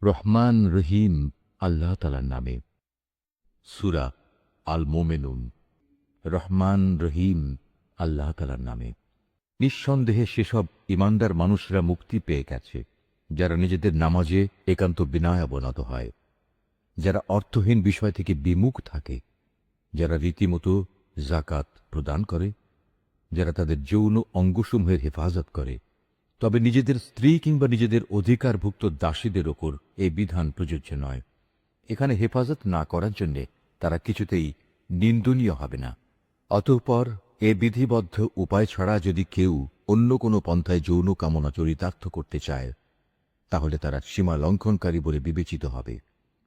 রহমান রহিম আল্লাহ তাআলার নামে। সূরা আল মুমিনুন। রহমান রহিম আল্লাহ তাআলার নামে। নিঃসন্দেহে সেসব ঈমানদার মানুষরা মুক্তি পেয়ে গেছে যারা নিজেদের নামাজে একান্ত বিনয় অবনত হয়, যারা অর্থহীন বিষয় থেকে বিমুখ থাকে, যারা রীতিমতো যাকাত প্রদান করে, যারা তাদের যৌন অঙ্গসমূহের হেফাজত করে। তবে নিজেদের স্ত্রী কিংবা নিজেদের অধিকারভুক্ত দাসীদের ওপর এই বিধান প্রযোজ্য নয়। এখানে হেফাজত না করার জন্যে তারা কিছুতেই নিন্দনীয় হবে না। অতঃপর এ বিধিবদ্ধ উপায় ছাড়া যদি কেউ অন্য কোনো পন্থায় যৌন কামনা চরিতার্থ করতে চায়, তাহলে তারা সীমা লঙ্ঘনকারী বলে বিবেচিত হবে।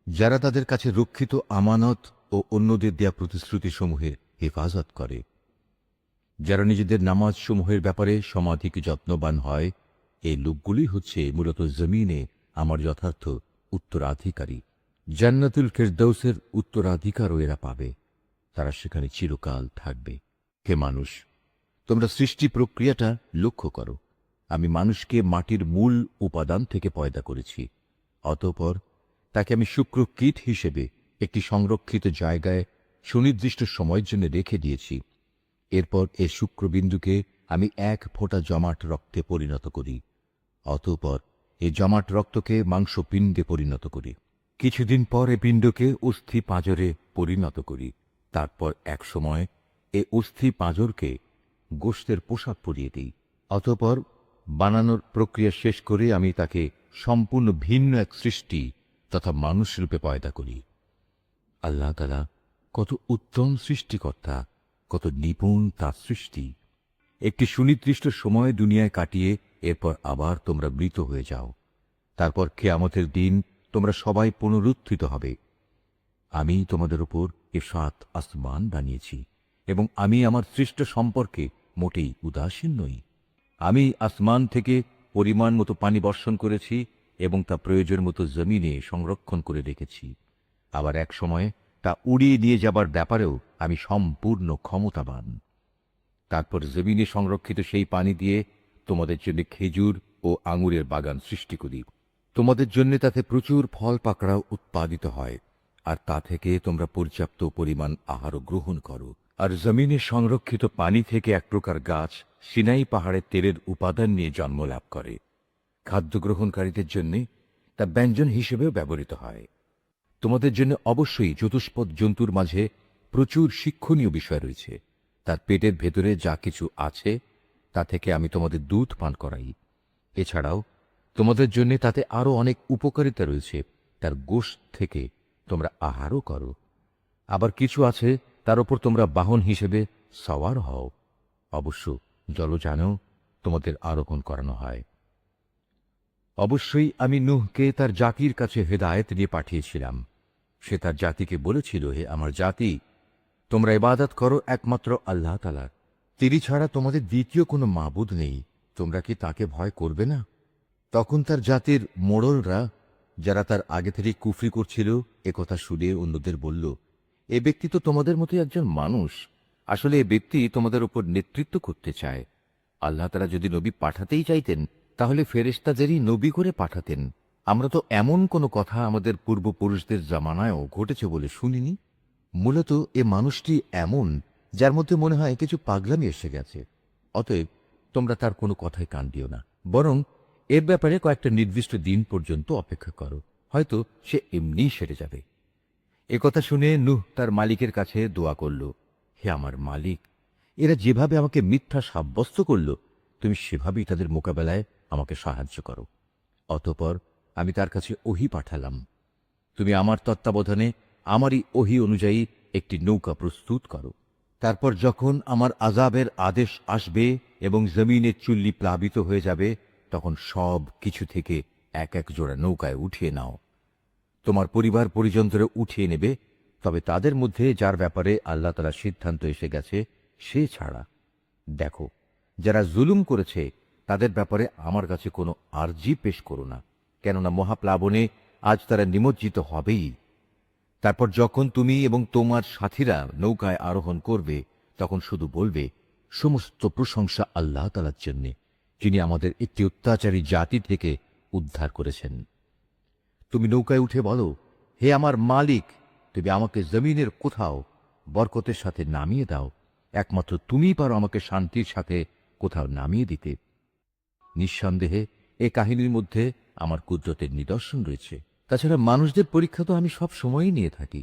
যারা তাদের কাছে রক্ষিত আমানত ও অন্যদের দেয়া প্রতিশ্রুতিসমূহের হেফাজত করে, যারা নিজেদের নামাজসমূহের ব্যাপারে সমাধিক যত্নবান হয়, এই লোকগুলি হচ্ছে মূলত জমিনে আমার যথার্থ উত্তরাধিকারী। জান্নাতুল ফেরদৌসের উত্তরাধিকারও এরা পাবে। তারা সেখানে চিরকাল থাকবে। হে মানুষ, তোমরা সৃষ্টি প্রক্রিয়াটা লক্ষ্য করো। আমি মানুষকে মাটির মূল উপাদান থেকে পয়দা করেছি। অতঃপর তাকে আমি শুক্র কীট হিসেবে একটি সংরক্ষিত জায়গায় সুনির্দিষ্ট সময়ের জন্য রেখে দিয়েছি। এরপর এ শুক্রবিন্দুকে আমি এক ফোঁটা জমাট রক্তে পরিণত করি। অতঃপর এই জমাট রক্তকে মাংসপিণ্ডে পরিণত করি। কিছুদিন পর এ পিণ্ডকে অস্থি পাঁজরে পরিণত করি। তারপর এক সময় এ অস্থি পাঁজরকে গোশতের পোশাক পরিয়ে দিই। অতঃপর বানানোর প্রক্রিয়া শেষ করে আমি তাকে সম্পূর্ণ ভিন্ন এক সৃষ্টি তথা মানুষরূপে পয়দা করি। আল্লাহ তাআলা কত উত্তম সৃষ্টিকর্তা, কত নিপুণ তার সৃষ্টি। একটি সুনির্দিষ্ট সময় দুনিয়ায় কাটিয়ে এরপর আবার তোমরা মৃত হয়ে যাও। তারপর কিয়ামতের দিন তোমরা সবাই পুনরুত্থিত হবে। আমি তোমাদের উপর এ ৭ আসমান বানিয়েছি এবং আমি আমার সৃষ্ট সম্পর্কে মোটেই উদাসীন নই। আমি আসমান থেকে পরিমাণ মতো পানি বর্ষণ করেছি এবং তা প্রয়োজন মতো জমিনে সংরক্ষণ করে রেখেছি। আবার এক সময়ে তা উড়িয়ে নিয়ে যাবার ব্যাপারেও আমি সম্পূর্ণ ক্ষমতাবান। তারপর জমিনে সংরক্ষিত সেই পানি দিয়ে তোমাদের জন্য খেজুর ও আঙুরের বাগান সৃষ্টি করি। তোমাদের জন্য তাতে প্রচুর ফল পাকড়াও উৎপাদিত হয়, আর তা থেকে তোমরা পর্যাপ্ত পরিমাণ আহারও গ্রহণ করো। আর জমিনে সংরক্ষিত পানি থেকে এক প্রকার গাছ সিনাই পাহাড়ের তেলের উপাদান নিয়ে জন্ম লাভ করে। খাদ্য গ্রহণকারীদের জন্য তা ব্যঞ্জন হিসেবেও ব্যবহৃত হয়। তোমাদের জন্য অবশ্যই চতুষ্পদ জন্তুর মাঝে প্রচুর শিক্ষণীয় বিষয় রয়েছে। তার পেটের ভেতরে যা কিছু আছে তা থেকে আমি তোমাদের দুধ পান করাই। এছাড়াও তোমাদের জন্য তাতে আরো অনেক উপকারিতা রয়েছে। তার গোশত থেকে তোমরা আহারও করো। আবার কিছু আছে তার উপর তোমরা বাহন হিসেবে সওয়ার হও। অবশ্য জলযানেও তোমাদের আরোহণ করানো হয়। অবশ্যই আমি নূহকে তার জাতির কাছে হেদায়েত নিয়ে পাঠিয়েছিলাম। সে তার জাতিকে বলেছিল, হে আমার জাতি, তোমরা ইবাদত করো একমাত্র আল্লাহ তাআলার। তিনি ছাড়া তোমাদের দ্বিতীয় কোনো মাবুদ নেই। তোমরা কি তাকে ভয় করবে না? তখন তার জাতির মোড়লরা, যারা তার আগে থেকে কুফরি করছিল, একথা শুনে অন্যদের বলল, এ ব্যক্তি তো তোমাদের মতোই একজন মানুষ। আসলে এ ব্যক্তি তোমাদের উপর নেতৃত্ব করতে চায়। আল্লাহ তাআলা যদি নবী পাঠাতেই চাইতেন, তাহলে ফেরেশতাদেরই নবী করে পাঠাতেন। আমরা তো এমন কোনো কথা আমাদের পূর্বপুরুষদের জামানায়ও ঘটেছে বলে শুনিনি। মূলত এ মানুষটি এমন, যার মধ্যে মনে হয় কিছু পাগলামি এসে গেছে। অতএব তোমরা তার কোনো কথায় কান দিও না, বরং এর ব্যাপারে কয়েকটা নির্দিষ্ট দিন পর্যন্ত অপেক্ষা করো। হয়তো সে এমনিই সেরে যাবে। একথা শুনে নূহ তার মালিকের কাছে দোয়া করল, হে আমার মালিক, এরা যেভাবে আমাকে মিথ্যা সাব্যস্ত করল, তুমি সেভাবেই তাদের মোকাবেলায় আমাকে সাহায্য করো। অতঃপর আমি তার কাছে ওহী পাঠালাম, তুমি আমার তত্ত্বাবধানে আমারই ওহী অনুযায়ী একটি নৌকা প্রস্তুত করো। তারপর যখন আমার আযাবের আদেশ আসবে এবং জমিনের চুল্লি প্লাবিত হয়ে যাবে, তখন সব কিছু থেকে এক এক জোড়া নৌকায় উঠিয়ে নাও। তোমার পরিবার পরিজনদের উঠিয়ে নেবে, তবে তাদের মধ্যে যার ব্যাপারে আল্লাহ তাআলা সিদ্ধান্ত এসে গেছে সে ছাড়া। দেখো, যারা জুলুম করেছে তাদের ব্যাপারে আমার কাছে কোনো আরজি পেশ করো না, কেননা মহাপ্লাবনে আজ তারা নিমজ্জিত হবেই। তারপর যখন তুমি এবং তোমার সাথীরা নৌকায় আরোহণ করবে, তখন শুধু বলবে, সমস্ত প্রশংসা আল্লাহ তাআলার জন্যে, যিনি আমাদের একটি অত্যাচারী জাতি থেকে উদ্ধার করেছেন। তুমি নৌকায় উঠে বলো, হে আমার মালিক, তুমি আমাকে জমিনের কোথাও বরকতের সাথে নামিয়ে দাও। একমাত্র তুমিই পারো আমাকে শান্তির সাথে কোথাও নামিয়ে দিতে। নিঃসন্দেহে এ কাহিনীর মধ্যে আমার কুদরতের নিদর্শন রয়েছে। তাছাড়া মানুষদের পরীক্ষা তো আমি সব সময়ই নিয়ে থাকি।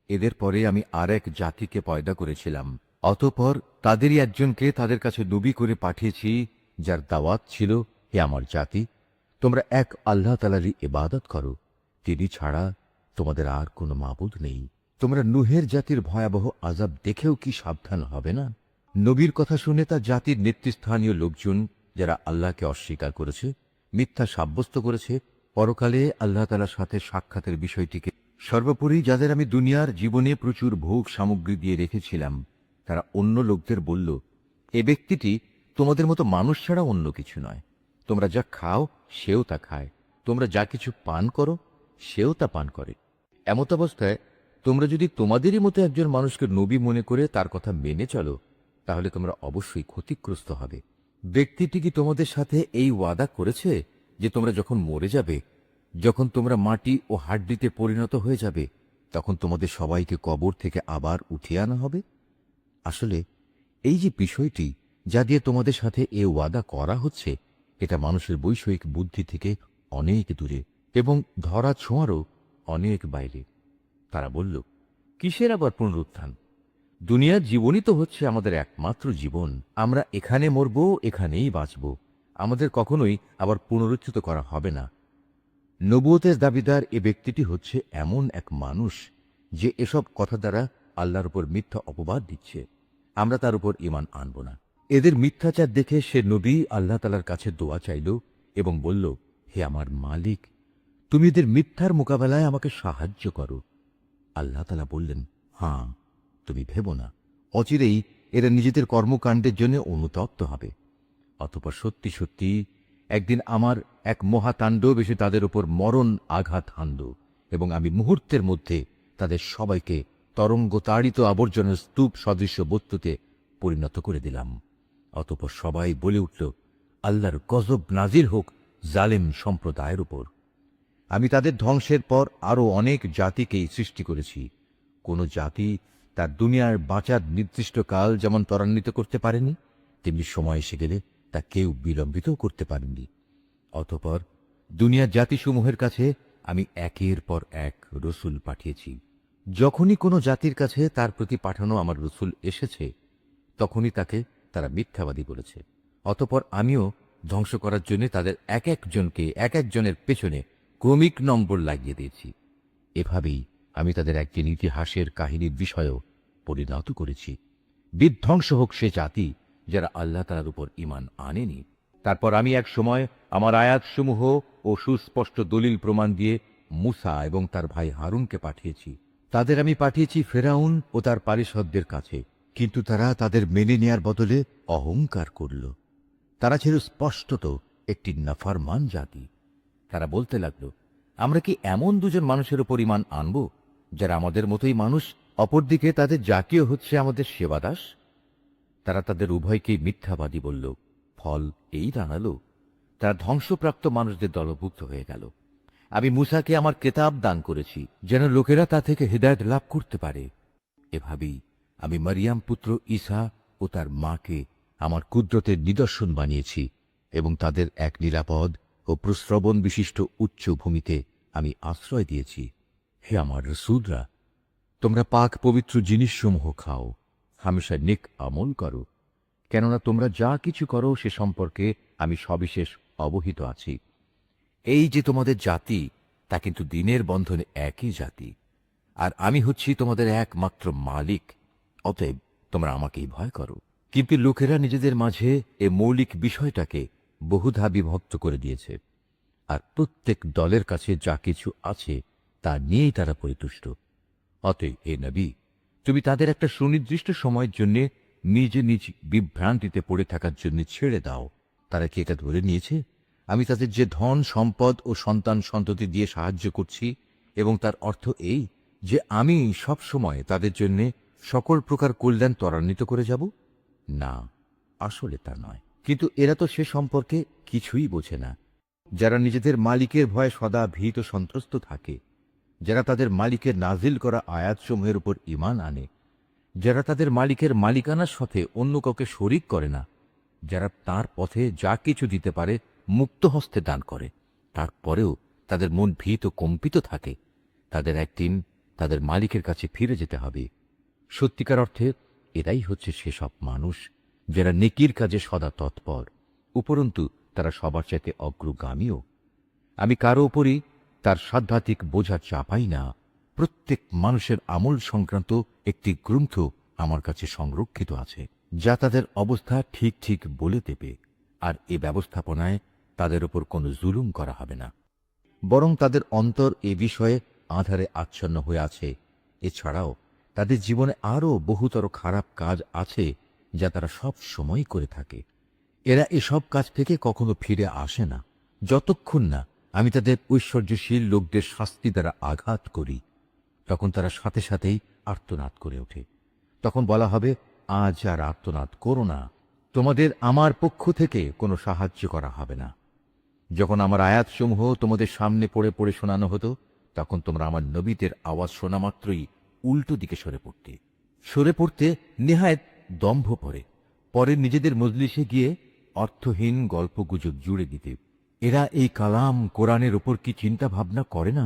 এদের পরে আমি আর এক জাতিকে পয়দা করেছিলাম, অতঃপর তাদেরই একজনকে তাদের কাছে নবী করে পাঠিয়েছি, যার দাওয়াত ছিল, হে আমার জাতি, তোমরা এক আল্লাহ তাআলারই ইবাদত করো, তিনি ছাড়া তোমাদের আর কোনো মাবুদ নেই। তোমরা নূহের জাতির ভয়াবহ আযাব দেখেও কি সাবধান হবে না? নবীর কথা শুনে তার জাতির নেতৃস্থানীয় লোকজন, যারা আল্লাহকে অস্বীকার করেছে, মিথ্যা সাব্যস্ত করেছে, পরকালে আল্লাহ তাআলার সাথে সাক্ষাতের বিষয়টিকে, সর্বোপরি যাদের আমি দুনিয়ার জীবনে প্রচুর ভোগ সামগ্রী দিয়ে রেখেছিলাম, তারা অন্য লোকদের বলল, এ ব্যক্তিটি তোমাদের মতো মানুষ ছাড়া অন্য কিছু নয়। তোমরা যা খাও সেও তা খায়, তোমরা যা কিছু পান করো সেও তা পান করে। এমত অবস্থায় তোমরা যদি তোমাদেরই মতো একজন মানুষকে নবী মনে করে তার কথা মেনে চলো, তাহলে তোমরা অবশ্যই ক্ষতিগ্রস্ত হবে। ব্যক্তিটি কি তোমাদের সাথে এই ওয়াদা করেছে যে তোমরা যখন মরে যাবে, যখন তোমরা মাটি ও হাড্ডিতে পরিণত হয়ে যাবে, তখন তোমাদের সবাইকে কবর থেকে আবার উঠিয়ে আনা হবে? আসলে এই যে বিষয়টি, যা দিয়ে তোমাদের সাথে এ ওয়াদা করা হচ্ছে, এটা মানুষের বৈষয়িক বুদ্ধি থেকে অনেক দূরে এবং ধরা ছোঁয়ারও অনেক বাইরে। তারা বলল, কিসের আবার পুনরুত্থান? দুনিয়ার জীবনই তো হচ্ছে আমাদের একমাত্র জীবন। আমরা এখানে মরব, এখানেই বাঁচব। আমাদের কখনোই আবার পুনরুত্থিত করা হবে না। নবুয়তের দাবিদার এ ব্যক্তিটি হচ্ছে এমন এক মানুষ যে এসব কথা দ্বারা আল্লাহর উপর মিথ্যা অপবাদ দিচ্ছে। আমরা তার উপর ঈমান আনব না। এদের মিথ্যাচার দেখে সে নবী আল্লাহ তাআলার কাছে দোয়া চাইল এবং বলল, হে আমার মালিক, তুমি এদের মিথ্যার মোকাবেলায় আমাকে সাহায্য করো। আল্লাহ তাআলা বললেন, হাঁ, তুমি ভেবো না, অচিরেই এরা নিজেদের কর্মকাণ্ডের জন্য অনুতপ্ত হবে। অতঃপর সত্যি সত্যি একদিন আমার এক মহাতাণ্ডব এসে তাদের উপর মরণ আঘাত হানল এবং আমি মুহূর্তের মধ্যে তাদের সবাইকে তরঙ্গতাড়িত আবর্জনার স্তূপ সদৃশ্য বস্তুতে পরিণত করে দিলাম। অতঃপর সবাই বলে উঠল, আল্লাহর গজব নাজির হোক জালেম সম্প্রদায়ের উপর। আমি তাদের ধ্বংসের পর আরো অনেক জাতিকেই সৃষ্টি করেছি। কোন জাতি তার দুনিয়ার বাঁচার নির্দিষ্ট কাল যেমন ত্বরান্বিত করতে পারেনি, তেমনি সময় এসে গেলে তা কেউ বিলম্বিত করতে পারেনি। অতঃপর দুনিয়ার জাতিসমূহের কাছে আমি একের পর এক রসুল পাঠিয়েছি। যখনই কোনো জাতির কাছে তার প্রতি পাঠানো আমার রসুল এসেছে, তখনই তাকে তারা মিথ্যাবাদী বলেছে। অতঃপর আমিও ধ্বংস করার জন্য তাদের এক একজনকে এক একজনের পেছনে ক্রমিক নম্বর লাগিয়ে দিয়েছি। এভাবেই আমি তাদের একদিন ইতিহাসের কাহিনীর বিষয়েও পরিণত করেছি। বিধ্বংস হোক সে জাতি যারা আল্লাহ তাআলার উপর ঈমান আনেনি। তারপর আমি এক সময় আমার আয়াতসমূহ ও সুস্পষ্ট দলিল প্রমাণ দিয়ে মূসা এবং তার ভাই হারুনকে পাঠিয়েছি। তাদের আমি পাঠিয়েছি ফেরাউন ও তার পারিষদদের কাছে, কিন্তু তারা তাদের মেনে নেয়ার বদলে অহংকার করল। তারা ছিল স্পষ্টত একটি নাফরমান জাতি। তারা বলতে লাগল, আমরা কি এমন দুজন মানুষের উপর ঈমান আনব যারা আমাদের মতোই মানুষ, অপরদিকে তাদের জাতীয় হচ্ছে আমাদের সেবাদাস? তারা তাদের উভয়কেই মিথ্যাবাদী বলল। ফল এই দাঁড়ালো, তারা ধ্বংসপ্রাপ্ত মানুষদের দলভুক্ত হয়ে গেল। আমি মূসাকে আমার কেতাব দান করেছি যেন লোকেরা তা থেকে হিদায়াত লাভ করতে পারে। এভাবেই আমি মারিয়াম পুত্র ঈসা ও তার মাকে আমার কুদরতের নিদর্শন বানিয়েছি এবং তাদের এক নিরাপদ ও প্রশ্রবণ বিশিষ্ট উচ্চ ভূমিতে আমি আশ্রয় দিয়েছি। হে আমার রাসূলরা, তোমরা পাক পবিত্র জিনিসসমূহ খাও, হামেশা নেক আমল করো, কেননা তোমরা যা কিছু করো সে সম্পর্কে আমি সবিশেষ অবহিত আছি। এই যে তোমাদের জাতি, তা কিন্তু দিনের বন্ধনে একই জাতি, আর আমি হচ্ছি তোমাদের একমাত্র মালিক। অতএব তোমরা আমাকেই ভয় করো। কিন্তু লোকেরা নিজেদের মাঝে এ মৌলিক বিষয়টাকে বহুধা বিভক্ত করে দিয়েছে, আর প্রত্যেক দলের কাছে যা কিছু আছে তা নিয়েই তারা পরিতুষ্ট। অতএব হে নবী, তুমি তাদের একটা সুনির্দিষ্ট সময়ের জন্য নিজে নিজ বিভ্রান্তিতে পড়ে থাকার জন্য ছেড়ে দাও। তারা কি এটা ধরে নিয়েছে আমি তাদের যে ধন সম্পদ ও সন্তান সন্ততি দিয়ে সাহায্য করছি এবং তার অর্থ এই যে আমি সব সময় তাদের জন্য সকল প্রকার কল্যাণ ত্বরান্বিত করে যাব? না, আসলে তা নয়। কিন্তু এরা তো সে সম্পর্কে কিছুই বোঝে না। যারা নিজেদের মালিকের ভয়ে সদা ভীত সন্ত্রস্ত থাকে, যারা তাদের মালিকের নাজিল করা আয়াতসমূহের উপর ঈমান আনে, যারা তাদের মালিকের মালিকানার সাথে অন্য কাউকে শরিক করে না, যারা তার পথে যা কিছু দিতে পারে মুক্ত হস্তে দান করে, তারপরেও তাদের মন ভীত ও কম্পিত থাকে, তাদের একদিন তাদের মালিকের কাছে ফিরে যেতে হবে। সত্যিকার অর্থে এরাই হচ্ছে সেসব মানুষ যারা নেকির কাজে সদা তৎপর, উপরন্তু তারা সবার চাইতে অগ্রগামীও। আমি কারো উপরই তার সাধ্যাত্মিক বোঝা চাপাই না। প্রত্যেক মানুষের আমল সংক্রান্ত একটি গ্রন্থ আমার কাছে সংরক্ষিত আছে, যা তাদের অবস্থা ঠিক ঠিক বলে দেবে, আর এ ব্যবস্থাপনায় তাদের উপর কোনো জুলুম করা হবে না, বরং তাদের অন্তর এ বিষয়ে আঁধারে আচ্ছন্ন হয়ে আছে। এছাড়াও তাদের জীবনে আরও বহুতর খারাপ কাজ আছে যা তারা সব সময় করে থাকে। এরা এসব কাজ থেকে কখনো ফিরে আসে না, যতক্ষণ না আমি তাদের ঐশ্বর্যশীল লোকদের শাস্তি দ্বারা আঘাত করি। তখন তারা সাথে সাথেই আর্তনাদ করে ওঠে। তখন বলা হবে, আজ আর আর্তনাদ করো না, তোমাদের আমার পক্ষ থেকে কোনো সাহায্য করা হবে না। যখন আমার আয়াতসমূহ তোমাদের সামনে পড়ে পড়ে শোনানো হতো, তখন তোমরা আমার নবীদের আওয়াজ শোনা মাত্রই উল্টো দিকে সরে পড়তে নেহায়েত দম্ভ পরে নিজেদের মজলিসে গিয়ে অর্থহীন গল্পগুজব জুড়ে দিতে। এরা এই কালাম কোরআনের ওপর কি চিন্তা ভাবনা করে না?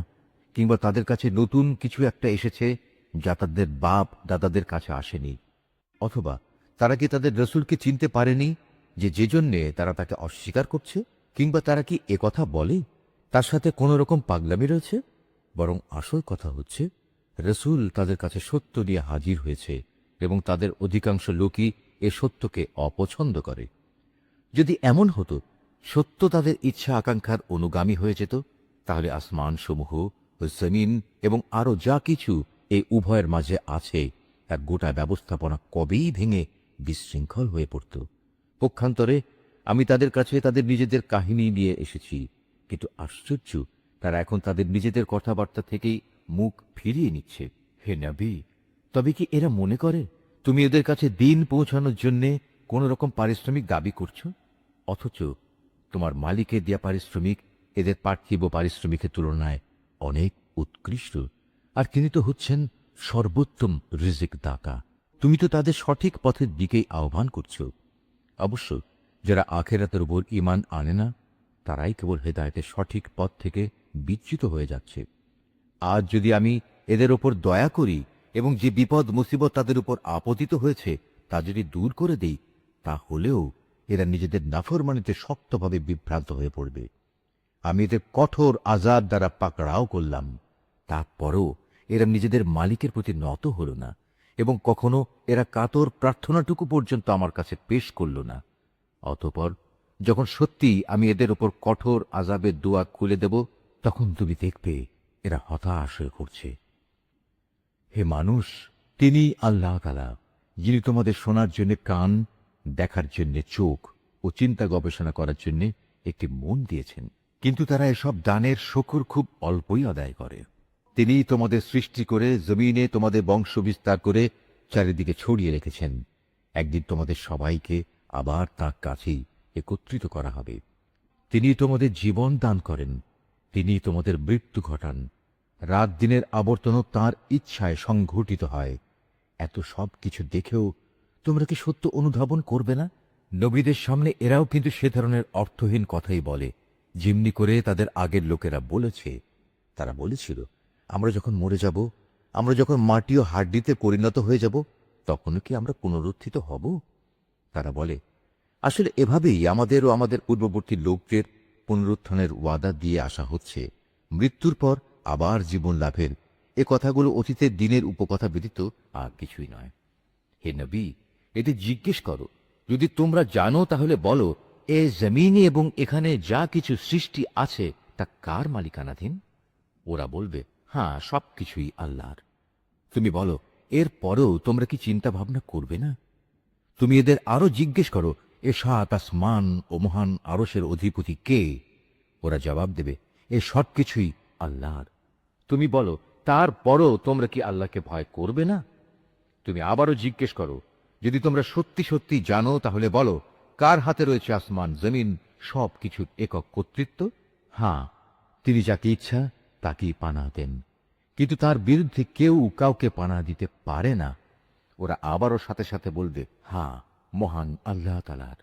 কিংবা তাদের কাছে নতুন কিছু একটা এসেছে যা তাদের বাপ দাদাদের কাছে আসেনি? অথবা তারা কি তাদের রসুলকে চিনতে পারেনি যে জন্যে তারা তাকে অস্বীকার করছে? কিংবা তারা কি একথা বলে তার সাথে কোনো রকম পাগলামি রয়েছে? বরং আসল কথা হচ্ছে, রসুল তাদের কাছে সত্য নিয়ে হাজির হয়েছে এবং তাদের অধিকাংশ লোকই এ সত্যকে অপছন্দ করে। যদি এমন হতো সত্য তাদের ইচ্ছা আকাঙ্ক্ষার অনুগামী হয়ে যেত, তাহলে আসমান সমূহ ও জমিন এবং আরো যা কিছু এই উভয়ের মাঝে আছে তার গোটা ব্যবস্থাপনা কবেই ভেঙে বিশৃঙ্খল হয়ে পড়ত। পক্ষান্তরে আমি তাদের কাছে তাদের নিজেদের কাহিনী নিয়ে এসেছি, কিন্তু আশ্চর্য, তারা এখন তাদের নিজেদের কথাবার্তা থেকেই মুখ ফিরিয়ে নিচ্ছে। হে নবী, তবে কি এরা মনে করে তুমি এদের কাছে দিন পৌঁছানোর জন্য কোন রকম পারিশ্রমিক দাবি করছো? অথচ তোমার মালিকের দেয়া পারিশ্রমিক এদের পার্থিব পারিশ্রমিকের তুলনায় অনেক উৎকৃষ্ট, আর তিনি তো হচ্ছেন সর্বোত্তম রিজিক দাতা। তুমি তো তাদের সঠিক পথের দিকেই আহ্বান করছো। অবশ্য যারা আখেরাতের উপর ঈমান আনে না, তারাই কেবল হেদায়েতের সঠিক পথ থেকে বিচ্যুত হয়ে যাচ্ছে। আজ যদি আমি এদের ওপর দয়া করি এবং যে বিপদ মুসিবত তাদের উপর আপতিত হয়েছে তা যদি দূর করে দেই, তাহলেও এরা নিজেদের নাফরমানিতে শক্তভাবে বিভ্রান্ত হয়ে পড়বে। আমি এদের কঠোর আযাব দ্বারা পাকড়াও করলাম, তারপরও এরা নিজেদের মালিকের প্রতি নত হল না এবং কখনো এরা কাতর প্রার্থনাটুকু পর্যন্ত আমার কাছে পেশ করল না। অতঃপর যখন সত্যি আমি এদের ওপর কঠোর আযাবের দুয়ার খুলে দেব, তখন তুমি দেখবে এরা হতাশ হয়ে পড়ছে। হে মানুষ, তিনি আল্লাহ তাআলা, যিনি তোমাদের শোনার জন্য কান, দেখার জন্য চোখ ও চিন্তা গবেষণা করার জন্য একটি মন দিয়েছেন, কিন্তু তারা এসব দানের শুকর খুব অল্পই আদায় করে। তিনি তোমাদের সৃষ্টি করে জমিনে তোমাদের বংশ বিস্তার করে চারিদিকে ছড়িয়ে রেখেছেন। একদিন তোমাদের সবাইকে আবার তাঁর কাছেই একত্রিত করা হবে। তিনি তোমাদের জীবন দান করেন, তিনি তোমাদের মৃত্যু ঘটান। রাত দিনের আবর্তনও তাঁর ইচ্ছায় সংঘটিত হয়। এত সব কিছু দেখেও তোমরা কি সত্য অনুধাবন করবে না? নবীদের সামনে এরাও কিন্তু সে ধরনের অর্থহীন কথাই বলে, যেমনি করে তাদের আগের লোকেরা বলেছে। তারা বলেছিল, আমরা যখন মরে যাব, আমরা যখন মাটি ও হাড্ডিতে পরিণত হয়ে যাব, তখনও কি আমরা পুনরুত্থিত হব? তারা বলে, আসলে এভাবেই আমাদের ও আমাদের পূর্ববর্তী লোকদের পুনরুত্থানের ওয়াদা দিয়ে আসা হচ্ছে। মৃত্যুর পর আবার জীবন লাভের এ কথাগুলো অতীতের দিনের উপকথা ব্যতীত আর কিছুই নয়। হে নবী, এতে জিজ্ঞেস করো, যদি তোমরা জানো তাহলে বলো, এ জমিনে এবং এখানে যা কিছু সৃষ্টি আছে তা কার মালিকানাধীন? ওরা বলবে, হ্যাঁ, সবকিছুই আল্লাহর। তুমি বলো, এর পরেও তোমরা কি চিন্তা ভাবনা করবে না? তুমি এদের আরো জিজ্ঞেস করো, এ সাত আসমান ও মহান আরশের অধিপতি কে? ওরা জবাব দেবে, এ সবকিছুই আল্লাহর। তুমি বলো, তারপরও তোমরা কি আল্লাহকে ভয় করবে না? তুমি আবারও জিজ্ঞেস করো, যদি তোমরা সত্যি সত্যি জানো তাহলে বলো, কার হাতে রয়েছে আসমান জমিন সবকিছুর একক কর্তৃত্ব? হ্যাঁ, তিনি যাকে ইচ্ছা তাকেই পানাহ দেন, কিন্তু তার বিরুদ্ধে কেউ কাউকে পানাহ দিতে পারে না। ওরা আবারও সাথে সাথে বলবে, হ্যাঁ, মহান আল্লাহ তাআলার।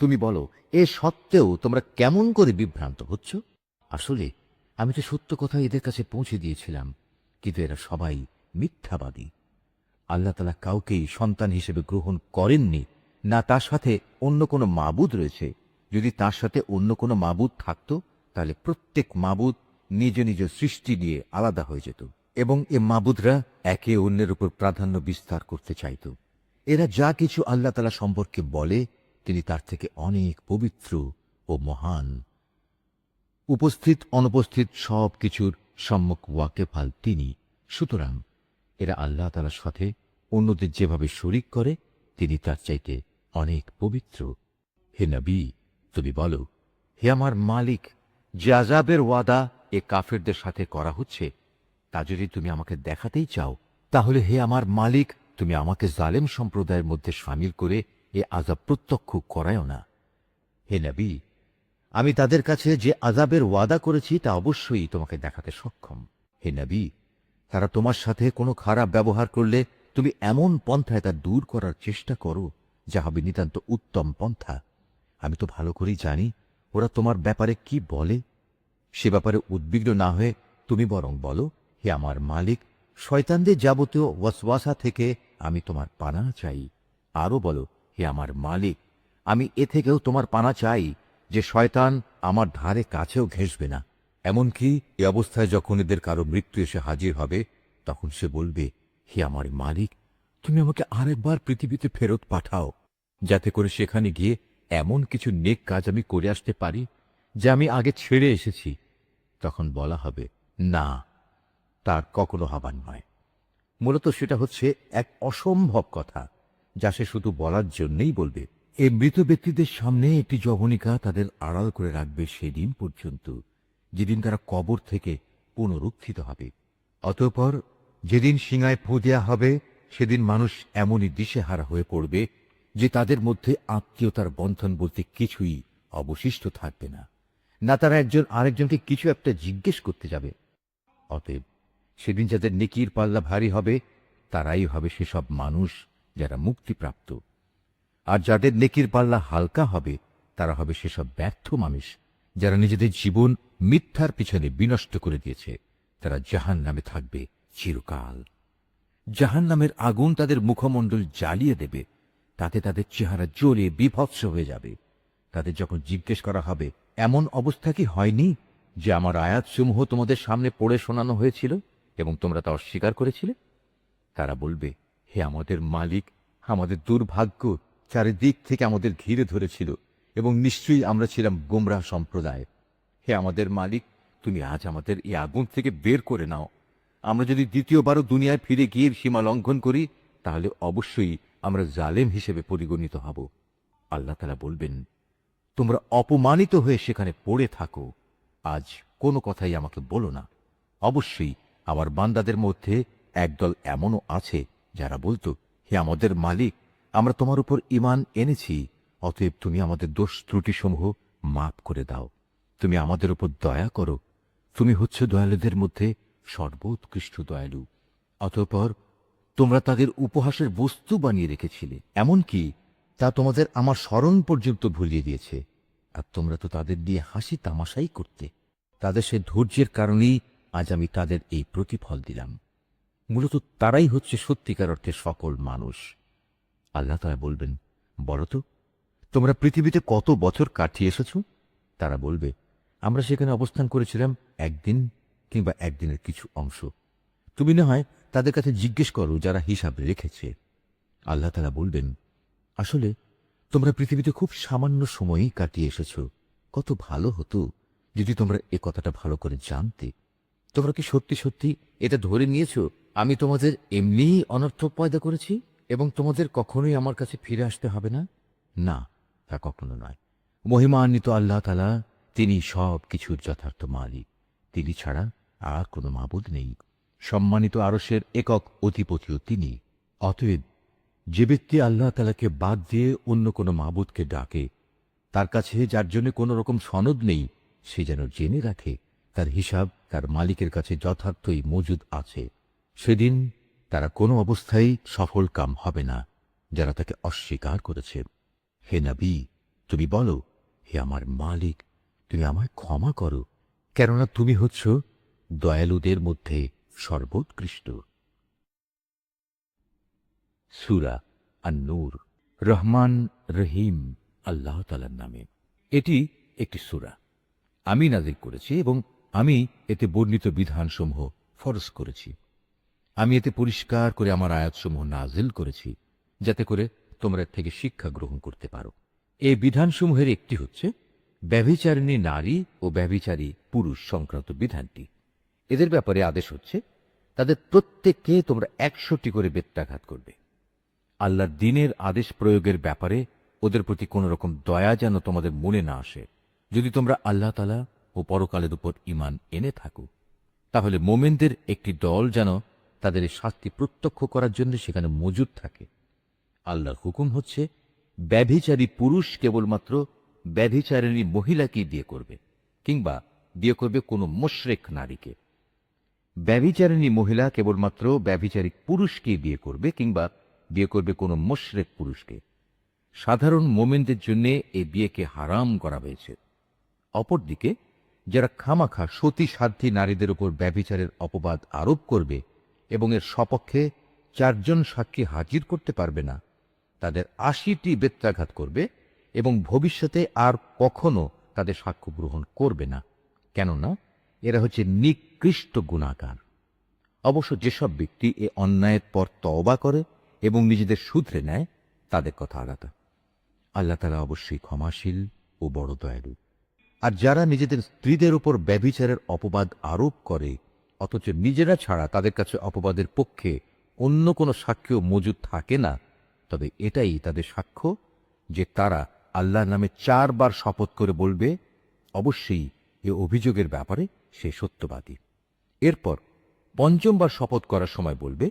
তুমি বলো, এ সত্ত্বেও তোমরা কেমন করে বিভ্রান্ত হচ্ছ? আসলে আমি তো সত্য কথা এদের কাছে পৌঁছে দিয়েছিলাম, কিন্তু এরা সবাই মিথ্যাবাদী। আল্লাহ তাআলা কাউকেই সন্তান হিসেবে গ্রহণ করেননি, না তার সাথে অন্য কোনো মাবুদ রয়েছে। যদি তার সাথে অন্য কোনো মাবুদ থাকতো, তাহলে প্রত্যেক মাবুদ নিজ নিজ সৃষ্টি নিয়ে আলাদা হয়ে যেত, এবং এ মাবুদরা একে অন্যের উপর প্রাধান্য বিস্তার করতে চাইত। এরা যা কিছু আল্লাহ তাআলা সম্পর্কে বলে, তিনি তার থেকে অনেক পবিত্র ও মহান। উপস্থিত অনুপস্থিত সব কিছুর সম্মুখ ওয়াকেফাল তিনি। সুতরাং এরা আল্লাহ তাআলার সাথে অন্যদের যেভাবে শরিক করে, তিনি তার চাইতে অনেক পবিত্র। হে নবী, তুমি বলো, হে আমার মালিক, যে আযাবের ওয়াদা এ কাফেরদের সাথে করা হচ্ছে, তা যদি তুমি আমাকে দেখাতেই চাও, তাহলে হে আমার মালিক, তুমি আমাকে জালেম সম্প্রদায়ের মধ্যে শামিল করে এ আযাব প্রত্যক্ষ করায়ও না। হে নবী, আমি তাদের কাছে যে আযাবের ওয়াদা করেছি তা অবশ্যই তোমাকে দেখাতে সক্ষম। হে নবী, তারা তোমার সাথে কোনো খারাপ ব্যবহার করলে তুমি এমন পন্থায় তা দূর করার চেষ্টা করো যা হবে নিতান্ত উত্তম পন্থা। আমি তো ভালো করেই জানি ওরা তোমার ব্যাপারে কি বলে। সে ব্যাপারে উদ্বিগ্ন না হয়ে তুমি বরং বলো, হে আমার মালিক, শয়তানদের যাবতীয় ওয়াসওয়াসা থেকে আমি তোমার পানাহ চাই। আরো বলো, হে আমার মালিক, আমি এ থেকেও তোমার পানাহ চাই যে শয়তান আমার ধারে কাছেও ঘেঁষবে না। এমনকি এ অবস্থায় যখন এদের কারো মৃত্যু এসে হাজির হবে, তখন সে বলবে, হে আমার মালিক, তুমি আমাকে আরেকবার পৃথিবীতে ফেরত পাঠাও, যাতে করে সেখানে গিয়ে এমন কিছু নেক কাজ আমি করে আসতে পারি যা আমি আগে ছেড়ে এসেছি। তখন বলা হবে, না, তার কখনো হবার নয়। মূলত সেটা হচ্ছে এক অসম্ভব কথা, যা সে শুধু বলার জন্যই বলবে। এই মৃত ব্যক্তিদের সামনে একটি যবনিকা তাদের আড়াল করে রাখবে সেদিন পর্যন্ত, যেদিন তারা কবর থেকে পুনরুত্থিত হবে। অতঃপর যেদিন সিঙায় ফু দেয়া হবে, সেদিন মানুষ এমনই দিশেহারা হয়ে পড়বে যে তাদের মধ্যে আত্মীয়তার বন্ধন বলতে কিছুই অবশিষ্ট থাকবে না। না তারা একজন আরেকজনকে কিছু একটা জিজ্ঞেস করতে যাবে। অতএব সেদিন যাদের নেকির পাল্লা ভারী হবে, তারাই হবে সেসব মানুষ যারা মুক্তিপ্রাপ্ত। আর যাদের নেকির পাল্লা হালকা হবে, তারা হবে সেসব ব্যর্থ মানুষ যারা নিজেদের জীবন মিথ্যার পিছনে বিনষ্ট করে দিয়েছে। তারা জাহান্নামে থাকবে চিরকাল। জাহান্নামের আগুন তাদের মুখমণ্ডল জ্বালিয়ে দেবে, তাতে তাদের চেহারা জ্বলে বিভৎস হয়ে যাবে। তাদের যখন জিজ্ঞেস করা হবে, এমন অবস্থা কি হয়নি যে আমার আয়াতসমূহ তোমাদের সামনে পড়ে শোনানো হয়েছিল এবং তোমরা তা অস্বীকার করেছিলে? তারা বলবে, হে আমাদের মালিক, আমাদের দুর্ভাগ্য চারিদিক থেকে আমাদের ঘিরে ধরেছিল এবং নিশ্চয়ই আমরা ছিলাম গোমরাহ সম্প্রদায়। হে আমাদের মালিক, তুমি আজ আমাদের এই আগুন থেকে বের করে নাও। আমরা যদি দ্বিতীয়বারও দুনিয়ায় ফিরে গিয়ে সীমা লঙ্ঘন করি, তাহলে অবশ্যই আমরা জালেম হিসেবে পরিগণিত হব। আল্লাহ তাআলা বলবেন, তোমরা অপমানিত হয়ে সেখানে পড়ে থাকো, আজ কোনো কথাই আমাকে বলো না। অবশ্যই আমার বান্দাদের মধ্যে একদল এমনও আছে যারা বলতো, হে আমাদের মালিক, আমরা তোমার উপর ঈমান এনেছি, অতএব তুমি আমাদের দোষ ত্রুটিসমূহ মাফ করে দাও। তুমি আমাদের উপর দয়া করো, তুমি হচ্ছ দয়ালুদের মধ্যে সর্বোৎকৃষ্ট দয়ালু। অতঃপর তোমরা তাদের উপহাসের বস্তু বানিয়ে রেখেছিলে, এমনকি তা তোমাদের আমার স্মরণ পর্যন্ত ভুলিয়ে দিয়েছে। আর তোমরা তো তাদের দিয়ে হাসি তামাশাই করতে। তাদের সে ধৈর্যের কারণেই আজ আমি তাদের এই প্রতিফল দিলাম। মূলত তারাই হচ্ছে সত্যিকার অর্থে সকল মানুষ। আল্লাহ তাআলা বলবেন, বলো তো, তোমরা পৃথিবীতে কত বছর কাটিয়ে এসেছ? তারা বলবে, আমরা সেখানে অবস্থান করেছিলাম একদিন কিংবা একদিনের কিছু অংশ। তুমি না হয় তাদের কাছে জিজ্ঞেস করো যারা হিসাব রেখেছে। আল্লাহ তাআলা বলবেন, আসলে তোমরা পৃথিবীতে খুব সামান্য সময়ই কাটিয়ে এসেছ। কত ভালো হতো যদি তোমরা এ কথাটা ভালো করে জানতে। তোমরা কি সত্যি সত্যি এটা ধরে নিয়েছো আমি তোমাদের এমনিই অনর্থক পয়দা করেছি এবং তোমাদের কখনোই আমার কাছে ফিরে আসতে হবে না? না, তা কখনো নয়। মহিমান্বিত আল্লাহ তাআলা, তিনি সব কিছুর যথার্থ মালিক। তিনি ছাড়া আর কোনো মাবুদ নেই। সম্মানিত আরশের একক অধিপতিও তিনি। অতএব যে ব্যক্তি আল্লাহ তাআলাকে বাদ দিয়ে অন্য কোনো মাবুদকে ডাকে, তার কাছে যার জন্য কোনো রকম সনদ নেই, সে যেন জেনে রাখে তার হিসাব তার মালিকের কাছে যথার্থই মজুদ আছে। সেদিন তারা কোনো অবস্থায় সফল কাম হবে না যারা তাকে অস্বীকার করেছে। হে নবী, তুমি বলো, হে আমার মালিক, তুমি আমায় ক্ষমা করো, কেননা তুমি হচ্ছ দয়ালুদের মধ্যে সর্বোৎকৃষ্ট। সূরা আন-নূর। রহমান রহিম আল্লাহ তাআলার নামে। এটি একটি সূরা, আমি নাযিল করেছি এবং আমি এতে বর্ণিত বিধানসমূহ ফরজ করেছি। আমি এতে পরিষ্কার করে আমার আয়াতসমূহ নাযিল করেছি, যাতে করে তোমরা এর থেকে শিক্ষা গ্রহণ করতে পারো। এই বিধানসমূহের একটি হচ্ছে ব্যভিচারিণী নারী ও ব্যভিচারী পুরুষ সংক্রান্ত বিধানটি। এদের ব্যাপারে আদেশ হচ্ছে তাদের প্রত্যেককে তোমরা 100টি করে বেত্রাঘাত করবে। আল্লাহর দ্বীনের আদেশ প্রয়োগের ব্যাপারে ওদের প্রতি কোন রকম দয়া যেন তোমাদের মনে না আসে। যদি তোমরা আল্লাহ তাআলা ও পরকালের উপর ঈমান এনে থাকো, তাহলে মোমেনদের একটি দল যেন তাদের এই শাস্তি প্রত্যক্ষ করার জন্য সেখানে মজুদ থাকে। আল্লাহর হুকুম হচ্ছে ব্যভিচারী পুরুষ কেবলমাত্র ব্যভিচারিণী মহিলাকেই বিয়ে করবে, কিংবা বিয়ে করবে কোনো মুশরিক নারীকে। ব্যভিচারিণী মহিলা কেবলমাত্র ব্যভিচারী পুরুষকেই বিয়ে করবে, কিংবা বিয়ে করবে কোনো মুশরিক পুরুষকে। সাধারণ মোমেনদের জন্য এই বিয়েকে হারাম করা হয়েছে। অপরদিকে যারা খামাখা সতী সাধ্বী নারীদের উপর ব্যভিচারের অপবাদ আরোপ করবে এবং এর সপক্ষে 4 জন সাক্ষী হাজির করতে পারবে না, তাদের 80টি বেত্রাঘাত করবে এবং ভবিষ্যতে আর কখনো তাদের সাক্ষ্য গ্রহণ করবে না, কেননা এরা হচ্ছে নিকৃষ্ট গুনাহগার। অবশ্য যেসব ব্যক্তি এ অন্যায়ের পর তওবা করে এবং নিজেদের শুধরে নেয়, তাদের কথা আলাদা। আল্লাহ তাআলা অবশ্যই ক্ষমাশীল ও বড় দয়ালু। আর যারা নিজেদের স্ত্রীদের উপর ব্যভিচারের অপবাদ আরোপ করে অথচ নিজেরা ছাড়া তাদের কাছে অপবাদের পক্ষে অন্য কোনো সাক্ষ্য মজুদ থাকে না, তবে এটাই তাদের সাক্ষ্য যে তারা আল্লাহর নামে 4 বার শপথ করে বলবে, অবশ্যই এ অভিযোগের ব্যাপারে সে সত্যবাদী। এরপর 5ম বার শপথ করার সময় বলবে,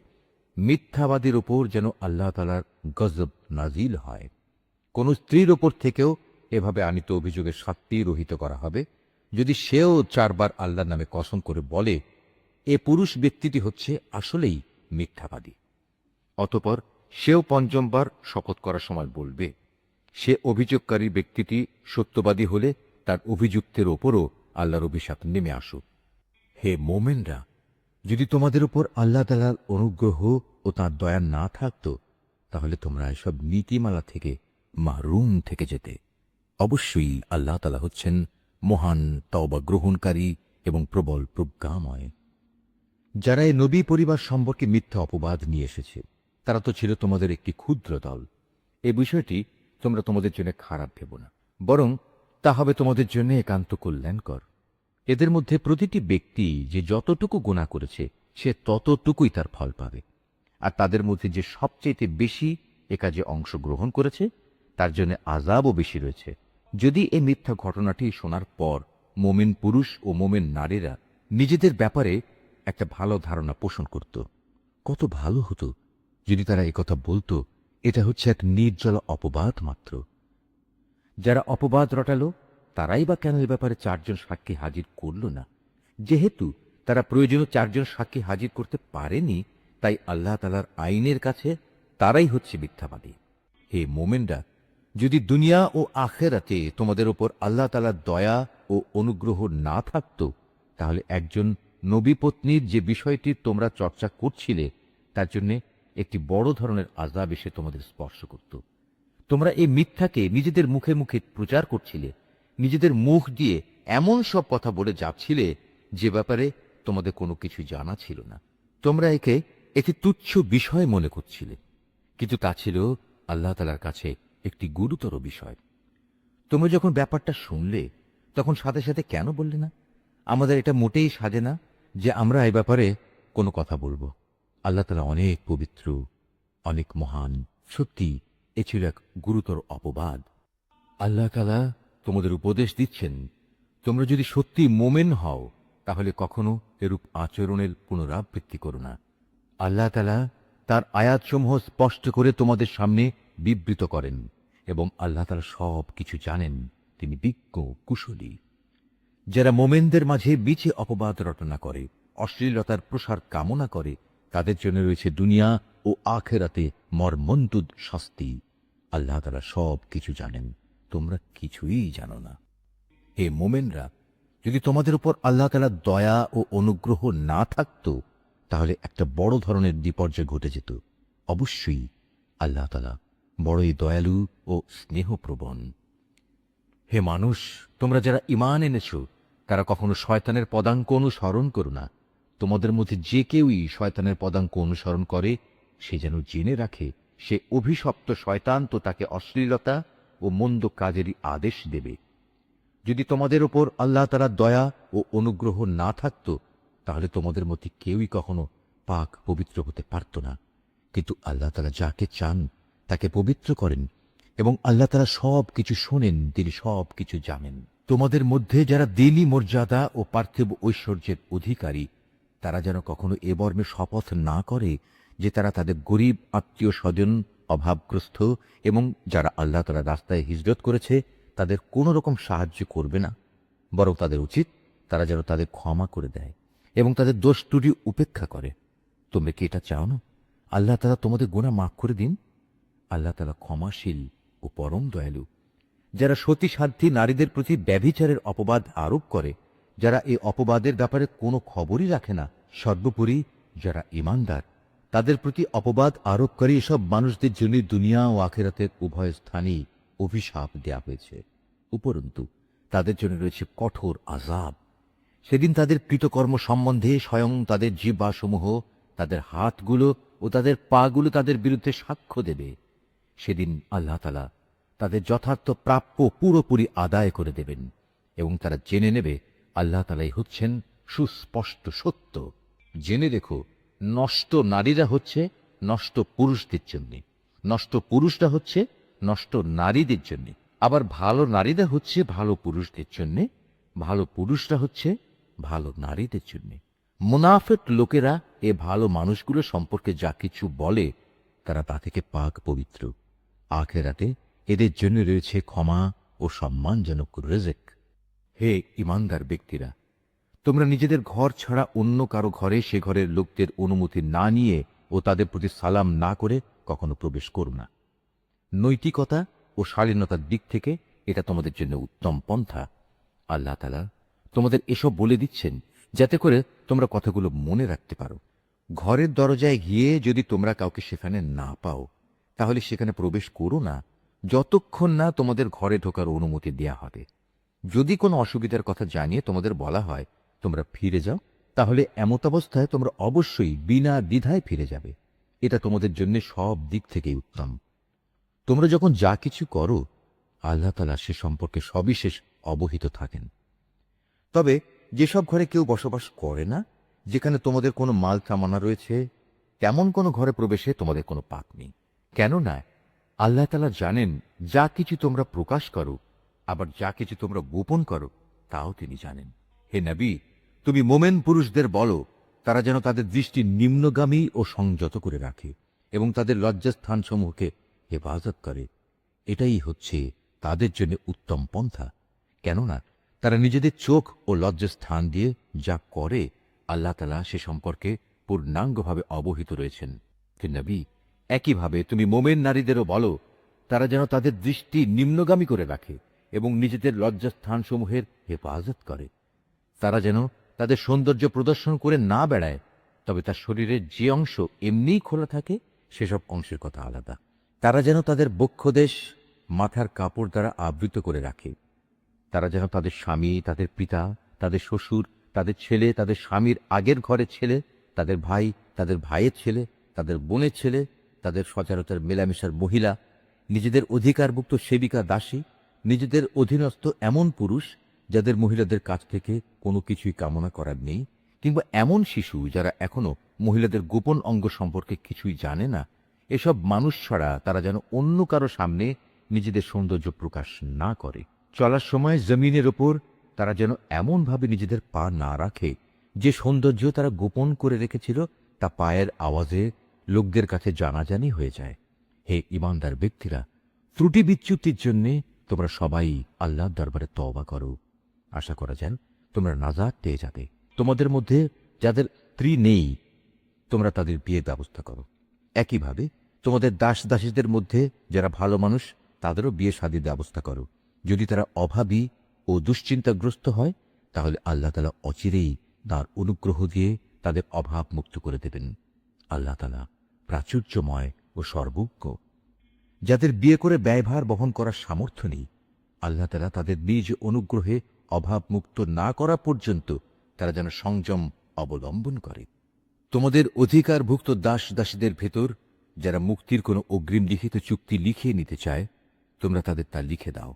মিথ্যাবাদীর উপর যেন আল্লাহ তাআলার গজব নাজিল হয়। কোন স্ত্রীর ওপর থেকেও এভাবে আনিত অভিযোগের শাস্তি রহিত করা হবে যদি সেও 4 বার আল্লাহর নামে কসম করে বলে এ পুরুষ ব্যক্তিটি হচ্ছে আসলেই মিথ্যাবাদী। অতঃপর সেও 5ম বার শপথ করার সময় বলবে, সে অভিযোগকারী ব্যক্তিটি সত্যবাদী হলে তার অভিযুক্তের ওপরও আল্লাহর অভিশাপ নেমে আসুক। হে মোমেনরা, যদি তোমাদের উপর আল্লাহ তাআলার অনুগ্রহ ও তাঁর দয়া না থাকত, তাহলে তোমরা এসব নীতিমালা থেকে মাহরুম থেকে যেতে। অবশ্যই আল্লাহ তাআলা হচ্ছেন মহান তওবা গ্রহণকারী এবং প্রবল প্রজ্ঞাময়। যারা এই নবী পরিবার সম্পর্কে মিথ্যা অপবাদ নিয়ে এসেছে, তারা তো ছিল তোমাদের একটি ক্ষুদ্র দল। এই বিষয়টি তোমরা তোমাদের জন্য খারাপ ভেবো না, বরং তা হবে তোমাদের জন্য একান্ত কল্যাণকর। এদের মধ্যে প্রতিটি ব্যক্তি যে যতটুকু গুনাহ করেছে সে ততটুকুই তার ফল পাবে, আর তাদের মধ্যে যে সবচেয়ে বেশি এ কাজে অংশগ্রহণ করেছে তার জন্য আযাবও বেশি রয়েছে। যদি এই মিথ্যা ঘটনাটি শোনার পর মোমেন পুরুষ ও মোমেন নারীরা নিজেদের ব্যাপারে একটা ভালো ধারণা পোষণ করত, কত ভালো হতো যদি তারা একথা বলতো, এটা হচ্ছে এক নির্জল অপবাদ মাত্র। যারা অপবাদ রটালো তারাই বা কেন এ ব্যাপারে 4 জন সাক্ষী হাজির করল না? যেহেতু তারা প্রয়োজনীয় 4 জন সাক্ষী হাজির করতে পারেনি, তাই আল্লাহ তাআলার আইনের কাছে তারাই হচ্ছে মিথ্যাবাদী। হে মোমেনরা, যদি দুনিয়া ও আখিরাতে তোমাদের উপর আল্লাহ তাআলার দয়া ও অনুগ্রহ না থাকত, তাহলে একজন নবী পত্নীর যে বিষয়টি তোমরা চর্চা করছিলে তার জন্য একটি বড় ধরনের আযাব এসে তোমাদের স্পর্শ করত। তোমরা এই মিথ্যাকে নিজেদের মুখে মুখে প্রচার করছিলে, নিজেদের মুখ দিয়ে এমন সব কথা বলে যাচ্ছিলে যে ব্যাপারে তোমাদের কোনো কিছু জানা ছিল না। তোমরা একে একটি তুচ্ছ বিষয় মনে করছিলে, কিন্তু তা ছিল আল্লাহ তাআলার কাছে একটি গুরুতর বিষয়। তোমরা যখন ব্যাপারটা শুনলে তখন সাথে সাথে কেন বললে না, আমাদের এটা মোটেই সাজে না যে আমরা এই ব্যাপারে কোনো কথা বলবো? আল্লাহ তাআলা অনেক পবিত্র, অনেক মহান। সত্যি এ ছিল এক গুরুতর অপবাদ। আল্লাহ তাআলা তোমাদের উপদেশ দিচ্ছেন, তোমরা যদি সত্যি মোমেন হও তাহলে কখনো এরূপ আচরণের পুনরাবৃত্তি করো না। আল্লাহ তাআলা তার আয়াতসমূহ স্পষ্ট করে তোমাদের সামনে বিবৃত করেন এবং আল্লাহ তাআলা সব কিছু জানেন, তিনি বিজ্ঞ কুশলী। যারা মোমেনদের মাঝে বিচে অপবাদ রটনা করে, অশ্লীলতার প্রসার কামনা করে, তাদের জন্য রয়েছে দুনিয়া ও আখেরাতে মর্মন্তুদ শাস্তি। আল্লাহ তাআলা সব কিছু জানেন, তোমরা কিছুই জানো না। হে মোমেনরা, যদি তোমাদের উপর আল্লাহ তাআলার দয়া ও অনুগ্রহ না থাকত, তাহলে একটা বড় ধরনের বিপর্যয় ঘটে যেত। অবশ্যই আল্লাহ তাআলা বড়ই দয়ালু ও স্নেহপ্রবণ। হে মানুষ, তোমরা যারা ঈমান এনেছ, তারা কখনো শয়তানের পদাঙ্ক অনুসরণ করো না। তোমাদের মধ্যে যে কেউই শয়তানের পদাঙ্ক অনুসরণ করে, সে যেন জেনে রাখে সে অভিশপ্ত শয়তান, তো তাকে অশ্লীলতা ও মন্দ কাজেরই আদেশ দেবে। যদি তোমাদের ওপর আল্লাহ তাআলার দয়া ও অনুগ্রহ না থাকত, তাহলে তোমাদের মধ্যে কেউই কখনো পাক পবিত্র হতে পারত না। কিন্তু আল্লাহ তাআলা যাকে চান তাকে পবিত্র করেন, এবং আল্লাহ তাআলা সব কিছু শোনেন, তিনি সব কিছু জানেন। তোমাদের মধ্যে যারা দিনী মর্যাদা ও পার্থিব ঐশ্বর্যের অধিকারী, তারা যেন কখনো এ মর্মে শপথ না করে যে তারা তাদের গরিব আত্মীয় স্বজন, অভাবগ্রস্ত এবং যারা আল্লাহ তাআলার রাস্তায় হিজরত করেছে তাদের কোনো রকম সাহায্য করবে না। বরং তাদের উচিত তারা যেন তাদের ক্ষমা করে দেয় এবং তাদের দোষ ত্রুটি উপেক্ষা করে। তোমরা কি এটা চাও না আল্লাহ তাআলা তোমাদের গুনাহ মাফ করে দিন? আল্লাহ তাআলা ক্ষমাশীল ও পরম দয়ালু। যারা সতীসাধ্যী নারীদের প্রতি ব্যভিচারের অপবাদ আরোপ করে, যারা এই অপবাদের ব্যাপারে কোনো খবরই রাখে না, সর্বোপরি যারা ঈমানদার, তাদের প্রতি অপবাদ আরোপকারী এসব মানুষদের জন্য দুনিয়া ও আখিরাতের উভয় স্থানেই অভিশাপ দেয়া হয়েছে। উপরন্তু তাদের জন্য রয়েছে কঠোর আযাব। সেদিন তাদের কৃতকর্ম সম্বন্ধে স্বয়ং তাদের জিহ্বাসমূহ, তাদের হাতগুলো ও তাদের পাগুলো তাদের বিরুদ্ধে সাক্ষ্য দেবে। সেদিন আল্লাহ তাআলা তাদের যথার্থ প্রাপ্য পুরোপুরি আদায় করে দেবেন এবং তারা জেনে নেবে আল্লাহ তাআলাই হচ্ছেন সুস্পষ্ট সত্য। জেনে রেখো, নষ্ট নারীরা হচ্ছে নষ্ট পুরুষদের জন্য, নষ্ট পুরুষরা হচ্ছে নষ্ট নারীদের জন্য, আবার ভালো নারীরা হচ্ছে ভালো পুরুষদের জন্য, ভালো পুরুষরা হচ্ছে ভালো নারীদের জন্য। মুনাফিক লোকেরা এ ভালো মানুষগুলো সম্পর্কে যা কিছু বলে, তারা তা থেকে পাক পবিত্র। আখিরাতে এদের জন্য রয়েছে ক্ষমা ও সম্মানজনক রিজক। হে ঈমানদার ব্যক্তিরা, তোমরা নিজেদের ঘর ছাড়া অন্য কারো ঘরে সে ঘরের লোকদের অনুমতি না নিয়ে ও তাদের প্রতি সালাম না করে কখনো প্রবেশ করো না। নৈতিকতা ও শালীনতার দিক থেকে এটা তোমাদের জন্য উত্তম পন্থা। আল্লাহ তাআলা তোমাদের এসব বলে দিচ্ছেন যাতে করে তোমরা কথাগুলো মনে রাখতে পারো। ঘরের দরজায় গিয়ে যদি তোমরা কাউকে সেখানে না পাও, তাহলে সেখানে প্রবেশ করো না যতক্ষণ না তোমাদের ঘরে ঢোকার অনুমতি দেয়া হবে। যদি কোনো অসুবিধার কথা জানিয়ে তোমাদের বলা হয় তোমরা ফিরে যাও, তাহলে এমতাবস্থায় তোমরা অবশ্যই বিনা দ্বিধায় ফিরে যাবে। এটা তোমাদের জন্য সব দিক থেকেই উত্তম। তোমরা যখন যা কিছু করো, আল্লাহ তাআলা সে সম্পর্কে সবিশেষ অবহিত থাকেন। তবে যেসব ঘরে কেউ বসবাস করে না, যেখানে তোমাদের কোনো মাল সামানা রয়েছে, তেমন কোনো ঘরে প্রবেশে তোমাদের কোনো পাপ নেই। কেননা আল্লাহ তাআলা জানেন যা কিছু তোমরা প্রকাশ করো, আবার যা কিছু তোমরা গোপন করো তাও তিনি জানেন। হে নবী, তুমি মোমেন পুরুষদের বলো তারা যেন তাদের দৃষ্টি নিম্নগামী ও সংযত করে রাখে এবং তাদের লজ্জাস্থানসমূহকে হেফাজত করে। এটাই হচ্ছে তাদের জন্য উত্তম পন্থা। কেননা তারা নিজেদের চোখ ও লজ্জাস্থান দিয়ে যা করে, আল্লাহ তাআলা সে সম্পর্কে পূর্ণাঙ্গভাবে অবহিত রয়েছেন। হে নবী, একইভাবে তুমি মোমেন নারীদেরও বলো তারা যেন তাদের দৃষ্টি নিম্নগামী করে রাখে এবং নিজেদের লজ্জাস্থানসমূহের হেফাজত করে। তারা যেন তাদের সৌন্দর্য প্রদর্শন করে না বেড়ায়, তবে তার শরীরের যে অংশ এমনিই খোলা থাকে সেসব অংশের কথা আলাদা। তারা যেন তাদের বক্ষদেশ মাথার কাপড় দ্বারা আবৃত করে রাখে। তারা যেন তাদের স্বামী, তাদের পিতা, তাদের শ্বশুর, তাদের ছেলে, তাদের স্বামীর আগের ঘরের ছেলে, তাদের ভাই, তাদের ভাইয়ের ছেলে, তাদের বোনের ছেলে, তাদের সচরাচর মেলামেশার মহিলা, নিজেদের অধিকারভুক্ত সেবিকা দাসী, নিজেদের অধীনস্থ এমন পুরুষ যাদের মহিলাদের কাছ থেকে কোনো কিছুই কামনা করার নেই, কিংবা এমন শিশু যারা এখনো মহিলাদের গোপন অঙ্গ সম্পর্কে কিছুই জানে না, এসব মানুষ ছাড়া তারা যেন অন্য কারো সামনে নিজেদের সৌন্দর্য প্রকাশ না করে। চলার সময় জমিনের ওপর তারা যেন এমনভাবে নিজেদের পা না রাখে যে সৌন্দর্য তারা গোপন করে রেখেছিল তা পায়ের আওয়াজে লোকদের কাছে জানাজানি হয়ে যায়। হে ঈমানদার ব্যক্তিরা, ত্রুটি বিচ্যুতির জন্য তোমরা সবাই আল্লাহর দরবারে তওবা করো। আশা করা যায় তোমরা নাজাত পেয়ে যাবে। তোমাদের মধ্যে যাদের স্ত্রী নেই, তোমরা তাদের বিয়ের ব্যবস্থা করো। একইভাবে তোমাদের দাস দাসীদের মধ্যে যারা ভালো মানুষ, তাদেরও বিয়ে শাদীর ব্যবস্থা করো। যদি তারা অভাবী ও দুশ্চিন্তাগ্রস্ত হয়, তাহলে আল্লাহ তাআলা অচিরেই তাঁর অনুগ্রহ দিয়ে তাদের অভাব মুক্ত করে দেবেন। আল্লাহ তাআলা প্রাচুর্যময় ও সর্বজ্ঞ। যাদের বিয়ে করে ব্যয়ভার বহন করার সামর্থ্য নেই, আল্লাহ তাআলা তাদের নিজ অনুগ্রহে অভাব মুক্ত না করা পর্যন্ত তারা যেন সংযম অবলম্বন করে। তোমাদের অধিকারভুক্ত দাস দাসীদের ভেতর যারা মুক্তির কোনো অগ্রিম লিখিত চুক্তি লিখিয়ে নিতে চায়, তোমরা তাদের তা লিখে দাও।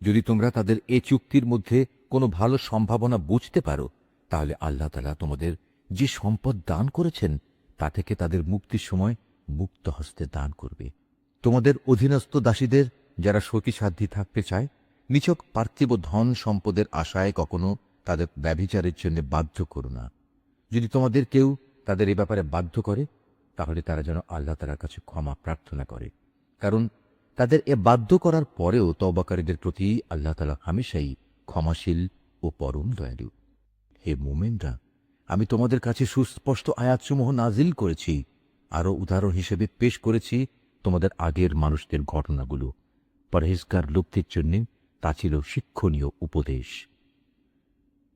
যদি তোমরা তাদের এ চুক্তির মধ্যে কোনো ভালো সম্ভাবনা বুঝতে পারো, তাহলে আল্লাহ তাআলা তোমাদের যে সম্পদ দান করেছেন তা থেকে তাদের মুক্তির সময় মুক্ত হস্তে দান করবে। তোমাদের অধীনস্থ দাসীদের যারা সতীসাধ্যী থাকতে চায়, নিছক পার্থিব ধন সম্পদের আশায় কখনো তাদের ব্যভিচারের জন্য বাধ্য করো না। যদি তোমাদের কেউ তাদের এ ব্যাপারে বাধ্য করে, তাহলে তারা যেন আল্লাহ তাআলার কাছে ক্ষমা প্রার্থনা করে, কারণ তাদের এ বাধ্য করার পরেও তওবাকারীদের প্রতি আল্লাহ তাআলা হামেশাই ক্ষমাশীল ও পরম দয়ালু। হে মুমিনরা, আমি তোমাদের কাছে সুস্পষ্ট আয়াতসমূহ নাজিল করেছি, আরও উদাহরণ হিসেবে পেশ করেছি তোমাদের আগের মানুষদের ঘটনাগুলো। পরহেজগার লোকদের জন্য তা ছিল শিক্ষণীয় উপদেশ।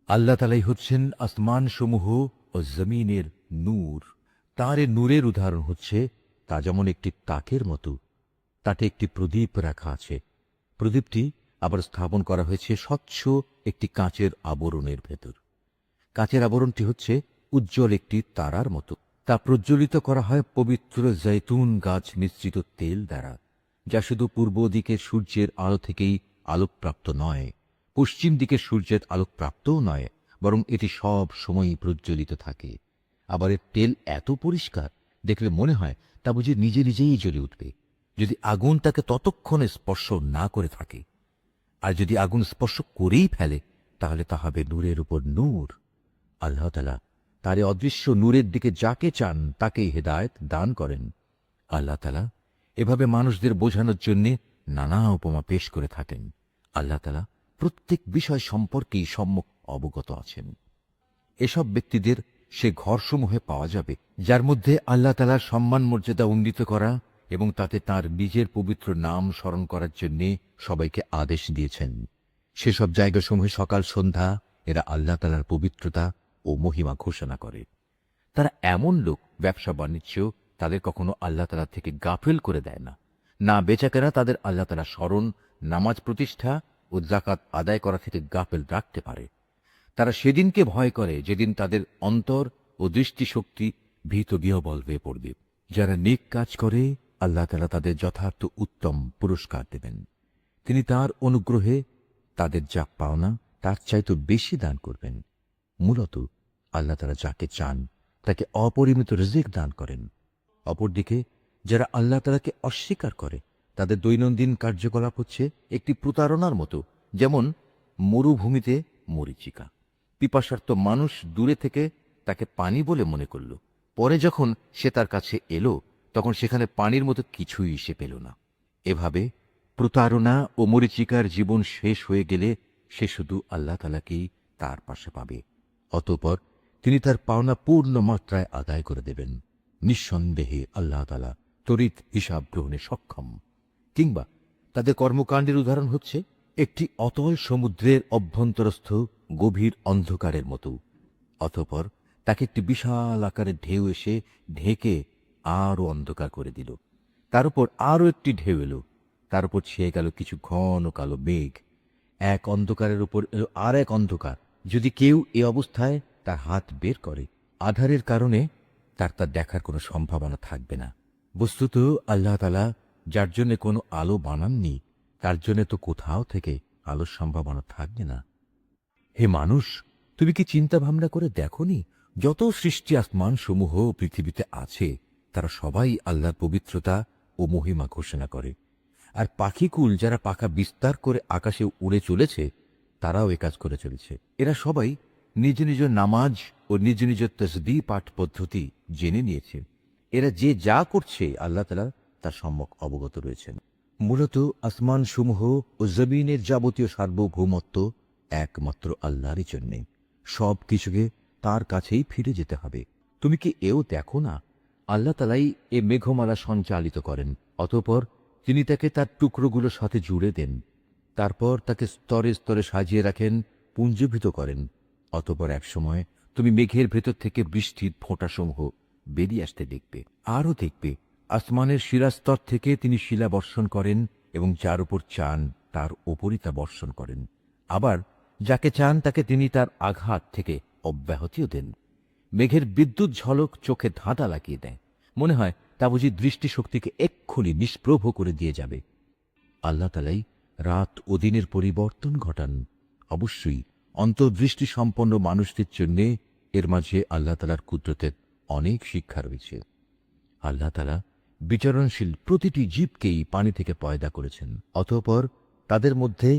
আল্লাহ তাআলাই হচ্ছেন আসমানসমূহ ও জমিনের নূর। তাঁর এ নূরের উদাহরণ হচ্ছে তা যেমন একটি তাকের মতো, তাতে একটি প্রদীপ রাখা আছে। প্রদীপটি আবার স্থাপন করা হয়েছে স্বচ্ছ একটি কাঁচের আবরণের ভেতর। কাঁচের আবরণটি হচ্ছে উজ্জ্বল একটি তারার মতো। তা প্রজ্বলিত করা হয় পবিত্র জৈতুন গাছ মিশ্রিত তেল দ্বারা, যা শুধু পূর্ব দিকের সূর্যের আলো থেকেই আলোকপ্রাপ্ত নয়, পশ্চিম দিকের সূর্যের আলোকপ্রাপ্তও নয়, বরং এটি সব সময়ই প্রজ্বলিত থাকে। আবার এর তেল এত পরিষ্কার, দেখলে মনে হয় তা বুঝি নিজে নিজেই জ্বলে উঠবে, যদি আগুন তাকে ততক্ষণে স্পর্শ না করে থাকে। আর যদি আগুন স্পর্শ করেই ফেলে, তাহলে তা হবে নূরের উপর নূর। আল্লাহ তাআলা তার এই অদৃশ্য নূরের দিকে যাকে চান তাকেই হেদায়েত দান করেন। আল্লাহ তাআলা এভাবে মানুষদের বোঝানোর জন্য নানা উপমা পেশ করে থাকেন। আল্লাহ তাআলা প্রত্যেক বিষয় সম্পর্কেই সম্যক অবগত আছেন। এসব ব্যক্তিদের সে ঘরসমূহে পাওয়া যাবে যার মধ্যে আল্লাহ তাআলার সম্মান মর্যাদা উন্নীত করা এবং তাতে তার নিজের পবিত্র নাম স্মরণ করার জন্য সবাইকে আদেশ দিয়েছেন। সেসব জায়গাসমূহে সকাল সন্ধ্যা এরা আল্লাহ তাআলার পবিত্রতা ও মহিমা ঘোষণা করে। তারা এমন লোক, ব্যবসা বাণিজ্য তাদের কখনো আল্লাহ তাআলা থেকে গাফেল করে দেয় না। না বেচাকেনা তাদের আল্লাহ তাআলা স্মরণ, নামাজ প্রতিষ্ঠা ও যাকাত আদায় করা থেকে গাফেল রাখতে পারে। তারা সেদিনকে ভয় করে যেদিন তাদের অন্তর ও দৃষ্টিশক্তি ভীত বিহ্বল হয়ে পড়বে। যারা নেক কাজ করে, আল্লাহ তাআলা তাদের যথার্থ উত্তম পুরস্কার দেবেন। তিনি তার অনুগ্রহে তাদের যা পাওনা তার চাইতে বেশি দান করবেন। মূলত আল্লাহ তাআলা যাকে চান তাকে অপরিমিত রিজিক দান করেন। অপরদিকে যারা আল্লাহ তাআলাকে অস্বীকার করে, তাদের দৈনন্দিন কার্যকলাপ হচ্ছে একটি প্রতারণার মতো, যেমন মরুভূমিতে মরীচিকা। পিপাসার্ত মানুষ দূরে থেকে তাকে পানি বলে মনে করল, পরে যখন সে তার কাছে এলো তখন সেখানে পানির মতো কিছুই সে পেল না। এভাবে প্রতারণা ও মরীচিকার জীবন শেষ হয়ে গেলে সে শুধু আল্লাহ তাআলাকেই তার পাশে পাবে। অতঃপর তিনি তার পাওনা পূর্ণ মাত্রায় আদায় করে দেবেন। নিঃসন্দেহে আল্লাহ তাআলা তড়িৎ হিসাব গ্রহণে সক্ষম। কিংবা তাদের কর্মকাণ্ডের উদাহরণ হচ্ছে একটি অতল সমুদ্রের অভ্যন্তরস্থ গভীর অন্ধকারের মতো। অতঃপর তাকে একটি বিশাল আকারের ঢেউ এসে ঢেকে আরো অন্ধকার করে দিল। তার উপর আরো একটি ঢেউ এলো, তার উপর ছেয়ে গেল কিছু ঘন কালো মেঘ। এক অন্ধকারের উপর এলো আর এক অন্ধকার। যদি কেউ এ অবস্থায় তার হাত বের করে, আধারের কারণে তার তা দেখার কোনো সম্ভাবনা থাকবে না। বস্তুত আল্লাহ তাআলা যার জন্য কোনো আলো বানাননি, তার জন্য তো কোথাও থেকে আলোর সম্ভাবনা থাকবে না। হে মানুষ, তুমি কি চিন্তা ভাবনা করে দেখোনি, যত সৃষ্টি আসমান সমূহ পৃথিবীতে আছে তারা সবাই আল্লাহর পবিত্রতা ও মহিমা ঘোষণা করে। আর পাখিকুল যারা পাখা বিস্তার করে আকাশে উড়ে চলেছে, তারাও এ কাজ করে চলেছে। এরা সবাই নিজ নিজ নামাজ ও নিজ নিজ তসবিহ পাঠ পদ্ধতি জেনে নিয়েছে। এরা যে যা করছে আল্লাহ তাআলা তার সম্যক অবগত রয়েছেন। মূলত আসমান সমূহ ও জমিনের যাবতীয় সার্বভৌমত্ব একমাত্র আল্লাহরই জন্যে। সব কিছুকে তার কাছেই ফিরে যেতে হবে। তুমি কি এও দেখো না, আল্লাহ তালাই এ মেঘমালা সঞ্চালিত করেন, অতঃপর তিনি তাকে তার টুকরোগুলোর সাথে জুড়ে দেন, তারপর তাকে স্তরে স্তরে সাজিয়ে রাখেন, পুঞ্জীভূত করেন। অতঃপর একসময় তুমি মেঘের ভেতর থেকে বৃষ্টির ফোঁটাসমূহ বেরিয়ে আসতে দেখবে। আরও দেখবে আসমানের শিরাস্তর থেকে তিনি শিলা বর্ষণ করেন এবং যার উপর চান তার ওপরই তা বর্ষণ করেন। আবার যাকে চান তাকে তিনি তার আঘাত থেকে অব্যাহতিও দেন। মেঘের বিদ্যুৎ ঝলক চোখে ধাঁধা লাগিয়ে দেয়, মনে হয় তা বুঝি দৃষ্টিশক্তিকে এক্ষুনি নিষ্প্রভ করে দিয়ে যাবে। আল্লাহ তালাই রাত ও দিনের পরিবর্তন ঘটান। অবশ্যই অন্তর্দৃষ্টি সম্পন্ন মানুষদের জন্য এর মাঝে আল্লাহ তালার কুদরতের অনেক শিক্ষা রয়েছে। আল্লাহ তালা বিচরণশীল প্রতিটি জীবকেই পানি থেকে পয়দা করেছেন। অতঃপর তাদের মধ্যে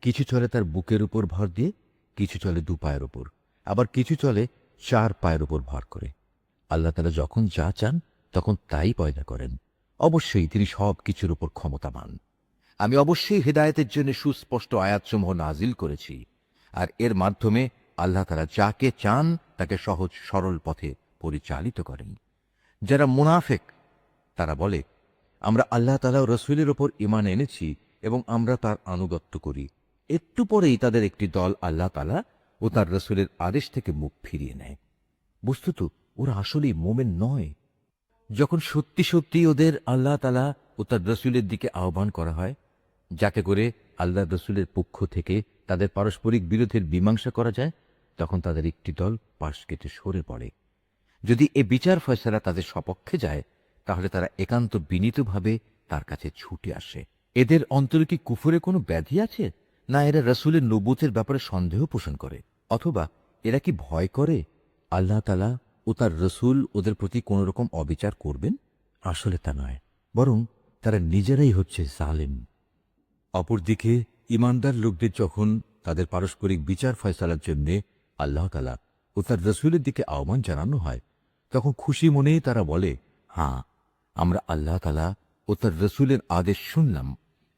কিছু চলে তার বুকের উপর ভর দিয়ে, কিছু চলে দু পায়ের উপর, আবার কিছু চলে 4 পায়ের উপর ভর করে। আল্লাহ তালা যখন যা চান তখন তাই পয়দা করেন। অবশ্যই তিনি সব কিছুর উপর ক্ষমতাবান। আমি অবশ্যই হেদায়েতের জন্য সুস্পষ্ট আয়াতসমূহ নাজিল করেছি, আর এর মাধ্যমে আল্লাহ তাআলা যাকে চান তাকে সহজ সরল পথে পরিচালিত করেন। যারা মুনাফিক তারা বলে, আমরা আল্লাহ তাআলা ও রাসূলের উপর ঈমান এনেছি এবং আমরা তার আনুগত্য করি। একটু পরেই তাদের একটি দল আল্লাহ তাআলা ও তার রাসূলের আদেশ থেকে মুখ ফিরিয়ে নেয়। বস্তুত ওরা আসলেই মোমেন নয়। যখন সত্যি সত্যি ওদের আল্লাহ তাআলা ও তার রাসূলের দিকে আহ্বান করা হয়, যাতে করে আল্লাহ রাসূলের পক্ষ থেকে তাদের পারস্পরিক বিরোধের মীমাংসা করা যায়, তখন তাদের একটি দল পাশ কেটে সরে পড়ে। যদি এ বিচার ফয়সালা তাদের সপক্ষে যায়, তাহলে তারা একান্ত বিনীতভাবে তার কাছে ছুটে আসে। এদের অন্তরে কি কুফরে কোনো ব্যাধি আছে, না এরা রাসূলের নবুয়তের ব্যাপারে সন্দেহ পোষণ করে, অথবা এরা কি ভয় করে আল্লাহ তাআলা ও তার রাসূল ওদের প্রতি কোন রকম অবিচার করবেন? আসলে তা নয়, বরং তারা নিজেরাই হচ্ছে জালেম। অপরদিকে ঈমানদার লোকদের যখন তাদের পারস্পরিক বিচার ফয়সালার জন্য আল্লাহ তাআলা ও তার রাসূলের দিকে আহ্বান জানানো হয়, তখন খুশি মনে তারা বলে, হ্যাঁ, আমরা আল্লাহ তাআলা ও তার রাসূলের আদেশ শুনলাম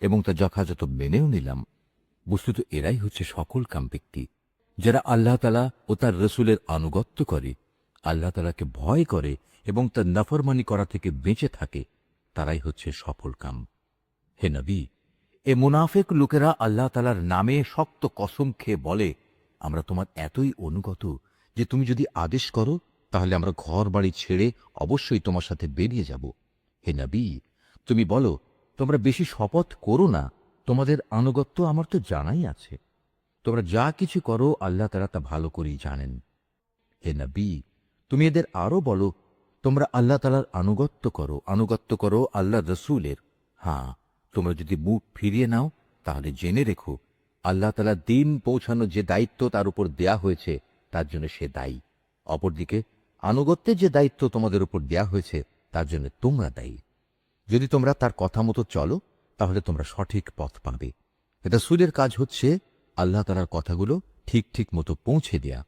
এবং তা যথাযথ মেনেও নিলাম। বস্তুত এরাই হচ্ছে সকল কাম ব্যক্তি, যারা আল্লাহ তাআলা ও তার রাসূলের আনুগত্য করে, আল্লাহ তাআলাকে ভয় করে এবং তার নাফরমানি করা থেকে বেঁচে থাকে, তারাই হচ্ছে সফল কাম। হে নবী, এ মুনাফিক লোকেরা আল্লাহ তাআলার নামে শক্ত কসম খেয়ে বলে, আমরা তোমার এতই অনুগত যে তুমি যদি আদেশ করো তাহলে আমরা ঘর বাড়ি ছেড়ে অবশ্যই তোমার সাথে বেরিয়ে যাব। হে নবী, তুমি বলো, তোমরা বেশি শপথ করো না, তোমাদের আনুগত্য আমার তো জানাই আছে। তোমরা যা কিছু করো আল্লাহ তাআলা তা ভালো করেই জানেন। হে নবী, তুমি এদের আরো বলো, তোমরা আল্লাহ তাআলার আনুগত্য করো আল্লাহর রাসূলের। হ্যাঁ, তোমরা যদি মুখ ফিরিয়ে নাও তাহলে জেনে রেখো, আল্লাহ তাআলা দ্বীন পৌঁছানোর যে দায়িত্ব তার উপর দেয়া হয়েছে তার জন্য সে দায়ী। অপরদিকে আনুগত্যের যে দায়িত্ব তোমাদের উপর দেয়া হয়েছে তার জন্য তোমরা দায়ী। যদি তোমরা তার কথা মতো চলো তাহলে তোমরা সঠিক পথ পাবে। রাসূলের কাজ হচ্ছে আল্লাহ তাআলার কথাগুলো ঠিক ঠিক মতো পৌঁছে দেয়া।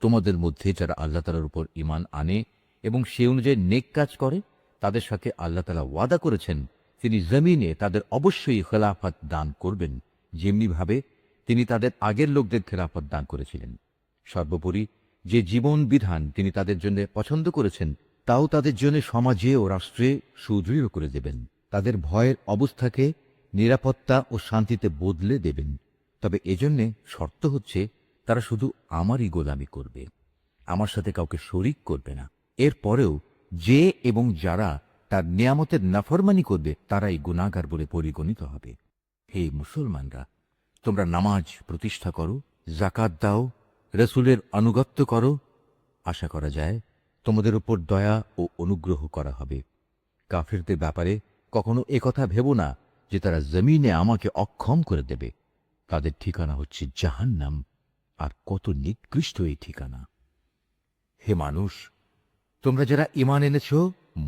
তোমাদের মধ্যে যারা আল্লাহ তাআলার উপর ঈমান আনে এবং সে অনুযায়ী নেক কাজ করে, তাদের সাথে আল্লাহ তাআলা ওয়াদা করেছেন তিনি জমিনে তাদের অবশ্যই খেলাফত দান করবেন, যেমনিভাবে তিনি তাদের আগের লোকদের খেলাফত দান করেছিলেন। সর্বোপরি যে জীবন বিধান তিনি তাদের জন্য পছন্দ করেছেন তাও তাদের জন্য সমাজে ও রাষ্ট্রে সুদৃঢ় করে দেবেন। তাদের ভয়ের অবস্থাকে নিরাপত্তা ও শান্তিতে বদলে দেবেন। তবে এজন্যে শর্ত হচ্ছে তারা শুধু আমারই গোলামি করবে, আমার সাথে কাউকে শরিক করবে না। এরপরেও যে এবং যারা তার নিয়ামতের নাফরমানি করবে তারাই গুনাহগার বলে পরিগণিত হবে। হে মুসলমানরা, তোমরা নামাজ প্রতিষ্ঠা করো, যাকাত দাও, রাসূলের আনুগত্য করো, আশা করা যায় তোমাদের উপর দয়া ও অনুগ্রহ করা হবে। কাফিরদের ব্যাপারে কখনো একথা ভেবো না যে তারা জমিনে আমাকে অক্ষম করে দেবে। তাদের ঠিকানা হচ্ছে জাহান্নাম, আর কত নিকৃষ্ট এই ঠিকানা। হে মানুষ, তোমরা যারা ঈমান এনেছ,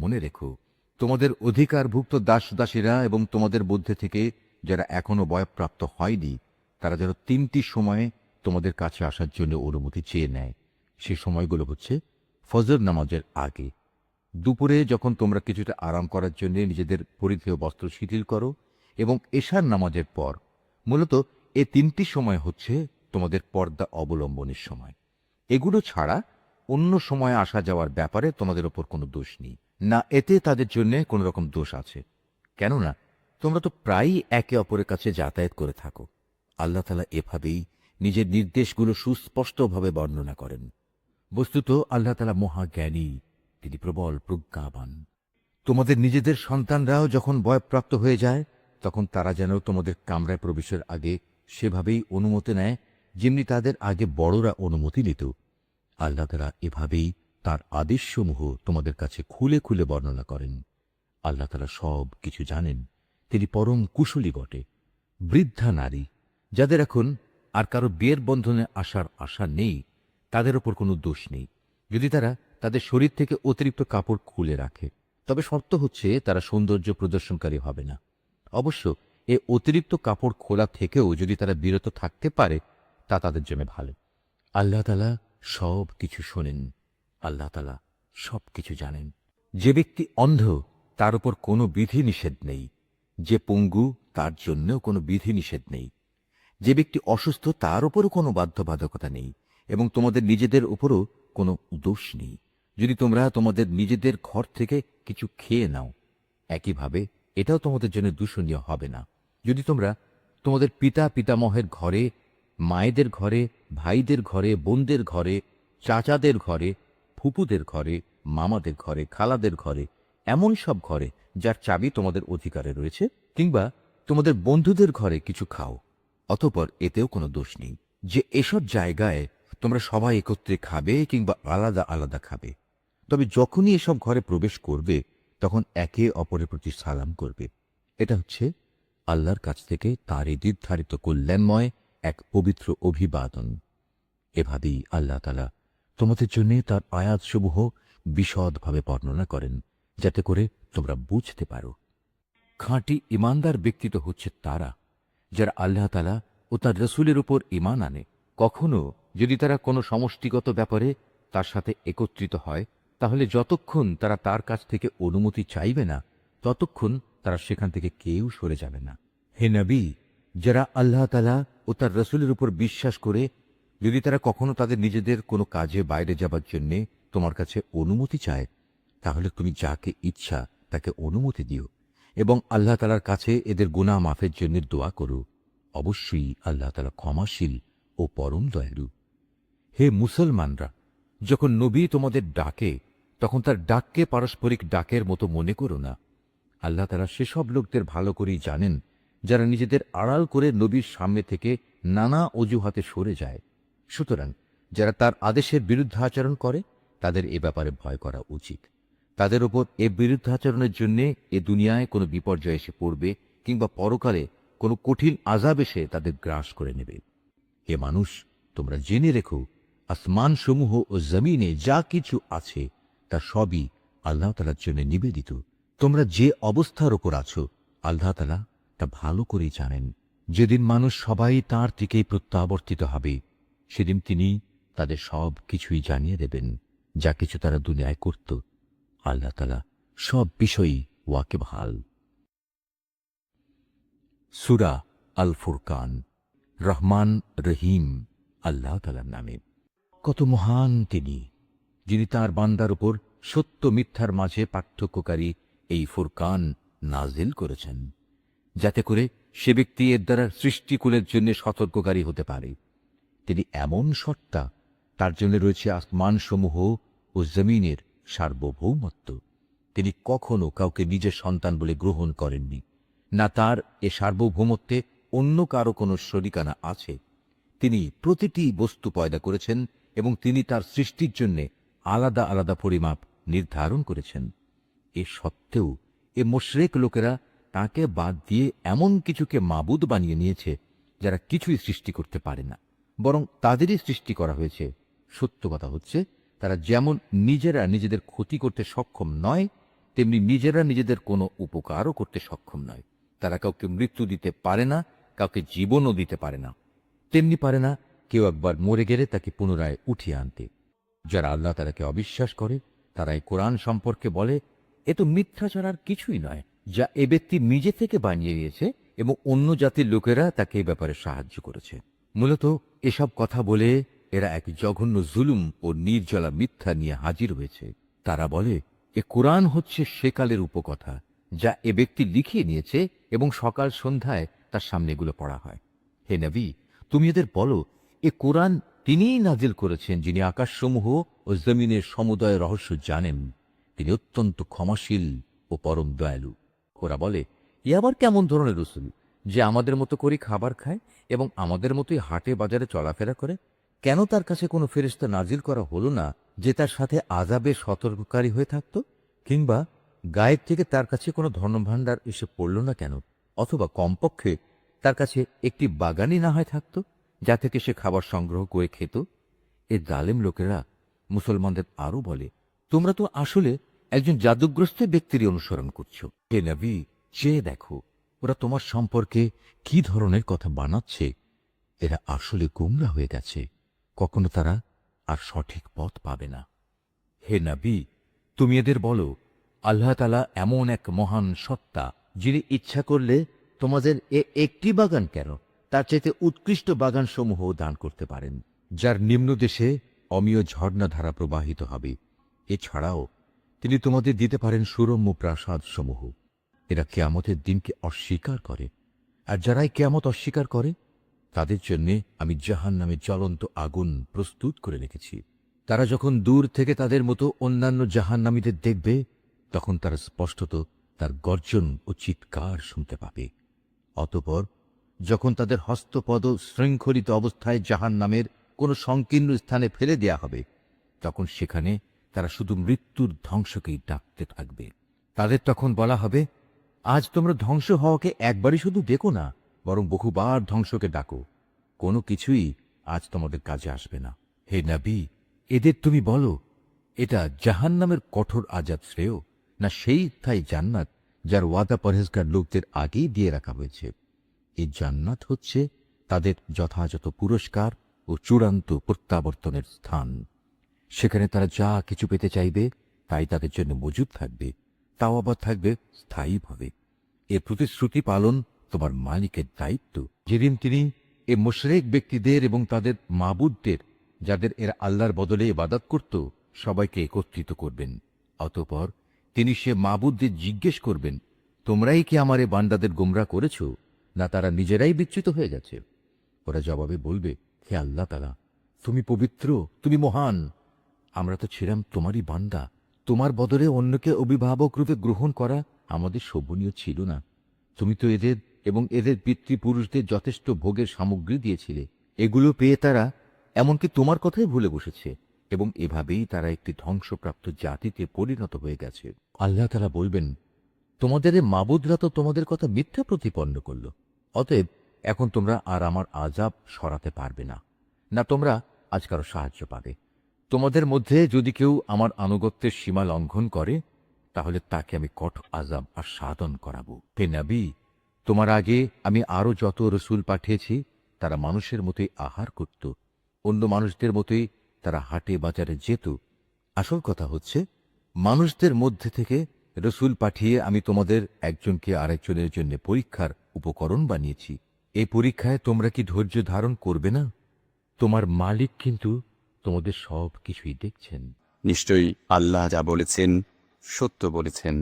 মনে রেখো, তোমাদের অধিকারভুক্ত দাসদাসীরা এবং তোমাদের মধ্যে থেকে যারা এখনো বয়ঃপ্রাপ্ত হয়নি, তারা যেন 3টি সময়ে তোমাদের কাছে আসার জন্য অনুমতি চেয়ে নেয়। সে সময়গুলো হচ্ছে ফজর নামাজের আগে, দুপুরে যখন তোমরা কিছুটা আরাম করার জন্য নিজেদের পরিধেয় বস্ত্র শিথিল করো, এবং এশার নামাজের পর। মূলত এ 3টি সময় হচ্ছে তোমাদের পর্দা অবলম্বনের সময়। এগুলো ছাড়া অন্য সময় আসা যাওয়ার ব্যাপারে তোমাদের ওপর কোনো দোষ নেই, না এতে তাদের জন্য কোনো রকম দোষ আছে। কেননা তোমরা তো প্রায়ই একে অপরের কাছে যাতায়াত করে থাকো। আল্লাহ তাআলা এভাবেই নিজের নির্দেশগুলো সুস্পষ্টভাবে বর্ণনা করেন। বস্তুত আল্লাহ তাআলা মহাজ্ঞানী, তিনি প্রবল প্রজ্ঞাবান। তোমাদের নিজেদের সন্তানরাও যখন বয়ঃপ্রাপ্ত হয়ে যায়, তখন তারা যেন তোমাদের কামরায় প্রবেশের আগে সেভাবেই অনুমতি নেয়, যেমনি তাদের আগে বড়রা অনুমতি নিত। আল্লাহ তাআলা এভাবেই তার আদেশসমূহ তোমাদের কাছে খুলে খুলে বর্ণনা করেন। আল্লাহ তাআলা সব কিছু জানেন, তিনি পরম কুশলী বটে। বৃদ্ধা নারী যাদের এখন আর কারো বিয়ের বন্ধনে আসার আশা নেই, তাদের ওপর কোনো দোষ নেই যদি তারা তাদের শরীর থেকে অতিরিক্ত কাপড় খুলে রাখে। তবে শর্ত হচ্ছে তারা সৌন্দর্য প্রদর্শনকারী হবে না। অবশ্য এ অতিরিক্ত কাপড় খোলা থেকেও যদি তারা বিরত থাকতে পারে, তা তাদের জন্য ভালো। আল্লাহ তাআলা সব কিছু শোনেন, আল্লাহ তাআলা সব কিছু জানেন। যে ব্যক্তি অন্ধ তার উপর কোনো বিধি নিষেধ নেই, যে পঙ্গু তার জন্যও কোনো বিধি নিষেধ নেই, যে ব্যক্তি অসুস্থ তার উপরও কোনো বাধ্যবাধকতা নেই, এবং তোমাদের নিজেদের উপরও কোনো দোষ নেই যদি তোমরা তোমাদের নিজেদের ঘর থেকে কিছু খেয়ে নাও। একইভাবে এটাও তোমাদের জন্য দূষণীয় হবে না যদি তোমরা তোমাদের পিতা পিতামহের ঘরে, মায়েদের ঘরে, ভাইদের ঘরে, বোনদের ঘরে, চাচাদের ঘরে, ফুপুদের ঘরে, মামাদের ঘরে, খালাদের ঘরে, এমন সব ঘরে যার চাবি তোমাদের অধিকারে রয়েছে, কিংবা তোমাদের বন্ধুদের ঘরে কিছু খাও। অতঃপর এতেও কোনো দোষ নেই যে এসব জায়গায় তোমরা সবাই একত্রে খাবে কিংবা আলাদা আলাদা খাবে। তবে যখনই এসব ঘরে প্রবেশ করবে, তখন একে অপরের প্রতি সালাম করবে। এটা হচ্ছে আল্লাহর কাছ থেকে তাঁরই নির্ধারিত কল্যাণময় এক পবিত্র অভিবাদন। এভাবেই আল্লাহ তাআলা তোমাদের জন্য তার আয়াতসমূহ বিশদভাবে বর্ণনা করেন, যাতে করে তোমরা বুঝতে পারো। খাঁটি ইমানদার ব্যক্তি তো হচ্ছে তারা যারা আল্লাহ তাআলা ও তার রসুলের উপর ঈমান আনে। কখনো যদি তারা কোনো সমষ্টিগত ব্যাপারে তার সাথে একত্রিত হয়, তাহলে যতক্ষণ তারা তার কাছ থেকে অনুমতি চাইবে না, ততক্ষণ তারা সেখান থেকে কেউ সরে যাবে না। হে নবী, যারা আল্লাহ তাআলা ও তার রসুলের উপর বিশ্বাস করে যদি তারা কখনো তাদের নিজেদের কোনো কাজে বাইরে যাবার জন্য তোমার কাছে অনুমতি চায়, তাহলে তুমি যাকে ইচ্ছা তাকে অনুমতি দিও এবং আল্লাহ তাআলার কাছে এদের গুনাহ মাফের জন্য দোয়া করো। অবশ্যই আল্লাহ তাআলা ক্ষমাশীল ও পরম দয়ালু। হে মুসলমানরা, যখন নবী তোমাদের ডাকে, তখন তার ডাককে পারস্পরিক ডাকের মতো মনে করো না। আল্লাহ তাআলা সেসব লোকদের ভালো করেই জানেন যারা নিজেদের আড়াল করে নবীর সামনে থেকে নানা অজুহাতে সরে যায়। সুতরাং যারা তার আদেশের বিরুদ্ধাচরণ করে, তাদের এ ব্যাপারে ভয় করা উচিত। তাদের ওপর এ বিরুদ্ধাচরণের জন্য এ দুনিয়ায় কোনো বিপর্যয় এসে পড়বে কিংবা পরকালে কোনো কঠিন আযাব এসে তাদের গ্রাস করে নেবে। হে মানুষ, তোমরা জেনে রেখো, আসমানসমূহ ও জমিনে যা কিছু আছে তা সবই আল্লাহ তাআলার জন্য নিবেদিত। তোমরা যে অবস্থার ওপর আছো, আল্লাহ তাআলা তা ভালো করেই জানেন। যেদিন মানুষ সবাই তাঁর দিকেই প্রত্যাবর্তিত হবে, সেদিন তিনি তাদের সব কিছুই জানিয়ে দেবেন, যা কিছু তারা দুনিয়ায় করত। আল্লাহ তাআলা সব বিষয়ই ওয়াকিবহাল। সূরা আল ফুরকান। রহমান রহিম আল্লাহ তাআলার নামে। কত মহান তিনি, যিনি তাঁর বান্দার উপর সত্য মিথ্যার মাঝে পার্থক্যকারী এই ফুরকান নাজিল করেছেন, যাতে করে সে ব্যক্তি এর দ্বারা সৃষ্টিকুলের জন্য সতর্ককারী হতে পারে। তিনি এমন সত্তা, তার জন্য রয়েছে আসমানসমূহ ও জমিনের সার্বভৌমত্ব। তিনি কখনো কাউকে নিজের সন্তান বলে গ্রহণ করেননি, না তার এ সার্বভৌমত্বে অন্য কারো কোনো শরিকানা আছে। তিনি প্রতিটি বস্তু পয়দা করেছেন এবং তিনি তার সৃষ্টির জন্য আলাদা আলাদা পরিমাপ নির্ধারণ করেছেন। এ সত্ত্বেও এ মুশরিক লোকেরা তাকে বাদ দিয়ে এমন কিছুকে মাবুদ বানিয়ে নিয়েছে যারা কিছুই সৃষ্টি করতে পারে না, বরং তাদেরই সৃষ্টি করা হয়েছে। সত্য কথা হচ্ছে, তারা যেমন নিজেরা নিজেদের ক্ষতি করতে সক্ষম নয়, তেমনি নিজেরা নিজেদের কোনো উপকারও করতে সক্ষম নয়। তারা কাউকে মৃত্যু দিতে পারে না, কাউকে জীবনও দিতে পারে না। তেমনি পারে না কেউ একবার মরে গেলে তাকে পুনরায় উঠিয়ে আনতে। যারা আল্লাহ তাআলাকে অবিশ্বাস করে, তারা এই কোরআন সম্পর্কে বলে, এ তো মিথ্যা ছাড়া আর কিছুই নয়, যা এ ব্যক্তি নিজে থেকে বানিয়ে নিয়েছে এবং অন্য জাতির লোকেরা তাকে এই ব্যাপারে সাহায্য করেছে। মূলত এসব কথা বলে এরা এক জঘন্য জুলুম ও নির্জলা মিথ্যা নিয়ে হাজির হয়েছে। তারা বলে এ কোরআন হচ্ছে সেকালের উপকথা, যা এ ব্যক্তি লিখিয়ে নিয়েছে এবং সকাল সন্ধ্যায় তার সামনে এগুলো পড়া হয়। হে নবী, তুমি এদের বলো, এ কোরআন তিনিই নাজিল করেছেন, যিনি আকাশসমূহ ও জমিনের সমুদয় রহস্য জানেন। তিনি অত্যন্ত ক্ষমাশীল ও পরম দয়ালু। ওরা বলে, এ আবার কেমন ধরনের রসুল যে আমাদের মতো করে খাবার খায় এবং আমাদের মতোই হাটে বাজারে চলাফেরা করে? কেন তার কাছে কোনো ফেরেশতা নাজিল করা হলো না, যে তার সাথে আযাবে সতর্ককারী হয়ে থাকত? কিংবা গায়েব থেকে তার কাছে কোনো ধনভাণ্ডার এসে পড়ল না কেন? অথবা কমপক্ষে তার কাছে একটি বাগানই না হয় থাকত, যা থেকে সে খাবার সংগ্রহ করে খেত? এ জালেম লোকেরা মুসলমানদের আরো বলে, তোমরা তো আসলে একজন জাদুগ্রস্ত ব্যক্তিরই অনুসরণ করছো। হে নবী, চেয়ে দেখো ওরা তোমার সম্পর্কে কি ধরনের কথা বানাচ্ছে। এরা আসলে গোমরা হয়ে গেছে, কখনো তারা আর সঠিক পথ পাবে না। হে নবী, তুমি এদের বলো, আল্লাহ তাআলা এমন এক মহান সত্তা, যিনি ইচ্ছা করলে তোমাদের একটি বাগান কেন, তার চাইতে উৎকৃষ্ট বাগানসমূহ দান করতে পারেন, যার নিম্নদেশে অমীয় ঝর্ণাধারা প্রবাহিত হবে। এছাড়াও তিনি তোমাদের দিতে পারেন সুরম্য প্রাসাদ সমূহ। এরা কিয়ামতের দিনকে অস্বীকার করে, আর যারাই কিয়ামত অস্বীকার করে তাদের জন্য আমি জাহান্নামে জ্বলন্ত আগুন প্রস্তুত করে রেখেছি। তারা যখন দূর থেকে তাদের মতো অন্যান্য জাহান্নামীদের দেখবে, তখন তারা স্পষ্টত তার গর্জন ও চিৎকার শুনতে পাবে। অতঃপর যখন তাদের হস্তপদ শৃঙ্খলিত অবস্থায় জাহান্নামের কোনো সংকীর্ণ স্থানে ফেলে দেয়া হবে, তখন সেখানে তারা শুধু মৃত্যুর ধ্বংসকেই ডাকতে থাকবে। তাদের তখন বলা হবে, আজ তোমরা ধ্বংস হওয়াকে একবারই শুধু ডেকো না, বরং বহুবার ধ্বংসকে ডাকো। কোনো কিছুই আজ তোমাদের কাজে আসবে না। হে নবী, এদের তুমি বলো, এটা জাহান্নামের কঠোর আযাব শ্রেয়, না সেই স্থায়ী জান্নাত যার ওয়াদা পরহেজগার লোকদের আগেই দিয়ে রাখা হয়েছে? এই জান্নাত হচ্ছে তাদের যথাযথ পুরস্কার ও চূড়ান্ত প্রত্যাবর্তনের স্থান। সেখানে তারা যা কিছু পেতে চাইবে তাই তাদের জন্য মজুদ থাকবে, তাও আবার থাকবে স্থায়ীভাবে। এ প্রতিশ্রুতি পালন তোমার মালিকের দায়িত্ব, যেদিন তিনি এ মুশরিক ব্যক্তিদের এবং তাদের মাবুদদের, যাদের এরা আল্লাহর বদলে ইবাদত করত, সবাইকে একত্রিত করবেন। অতঃপর তিনি সে মাবুদদের জিজ্ঞেস করবেন, তোমরাই কি আমার এ বান্দাদের গোমরা করেছ, না তারা নিজেরাই বিচ্যুত হয়ে গেছে? ওরা জবাবে বলবে, হে আল্লাহ তাআলা, তুমি পবিত্র, তুমি মহান। আমরা তো ছিলাম তোমারই বান্দা। তোমার বদলে অন্যকে অভিভাবক রূপে গ্রহণ করা আমাদের শোভনীয় ছিল না। তুমি তো এদের এবং এদের পিতৃপুরুষদের যথেষ্ট ভোগের সামগ্রী দিয়েছিলে। এগুলো পেয়ে তারা এমনকি তোমার কথাই ভুলে বসেছে, এবং এভাবেই তারা একটি ধ্বংসপ্রাপ্ত জাতিতে পরিণত হয়ে গেছে। আল্লাহ তাআলা বলবেন, তোমাদের এ মাবুদরা তো তোমাদের কথা মিথ্যা প্রতিপন্ন করল। অতএব এখন তোমরা আর আমার আযাব সরাতে পারবে না, না তোমরা আজ কারো সাহায্য পাবে। তোমাদের মধ্যে যদি কেউ আমার আনুগত্যের সীমা লঙ্ঘন করে, তাহলে তাকে আমি কঠোর আযাব আস্বাদন করাবো। হে নবী, তোমার আগে আমি আরো যত রসুল পাঠিয়েছি, তারা মানুষের মতোই আহার করত, অন্য মানুষদের মতোই তারা হাটে বাজারে যেত। আসল কথা হচ্ছে, মানুষদের মধ্যে থেকে রসুল পাঠিয়ে আমি তোমাদের একজনকে আরেকজনের জন্য পরীক্ষার উপকরণ বানিয়েছি। এই পরীক্ষায় তোমরা কি ধৈর্য ধারণ করবে না? তোমার মালিক কিন্তু তোমাদের সব কিছুই দেখছেন। নিশ্চয়ই আল্লাহ যা বলেছেন সত্য বলেছেন।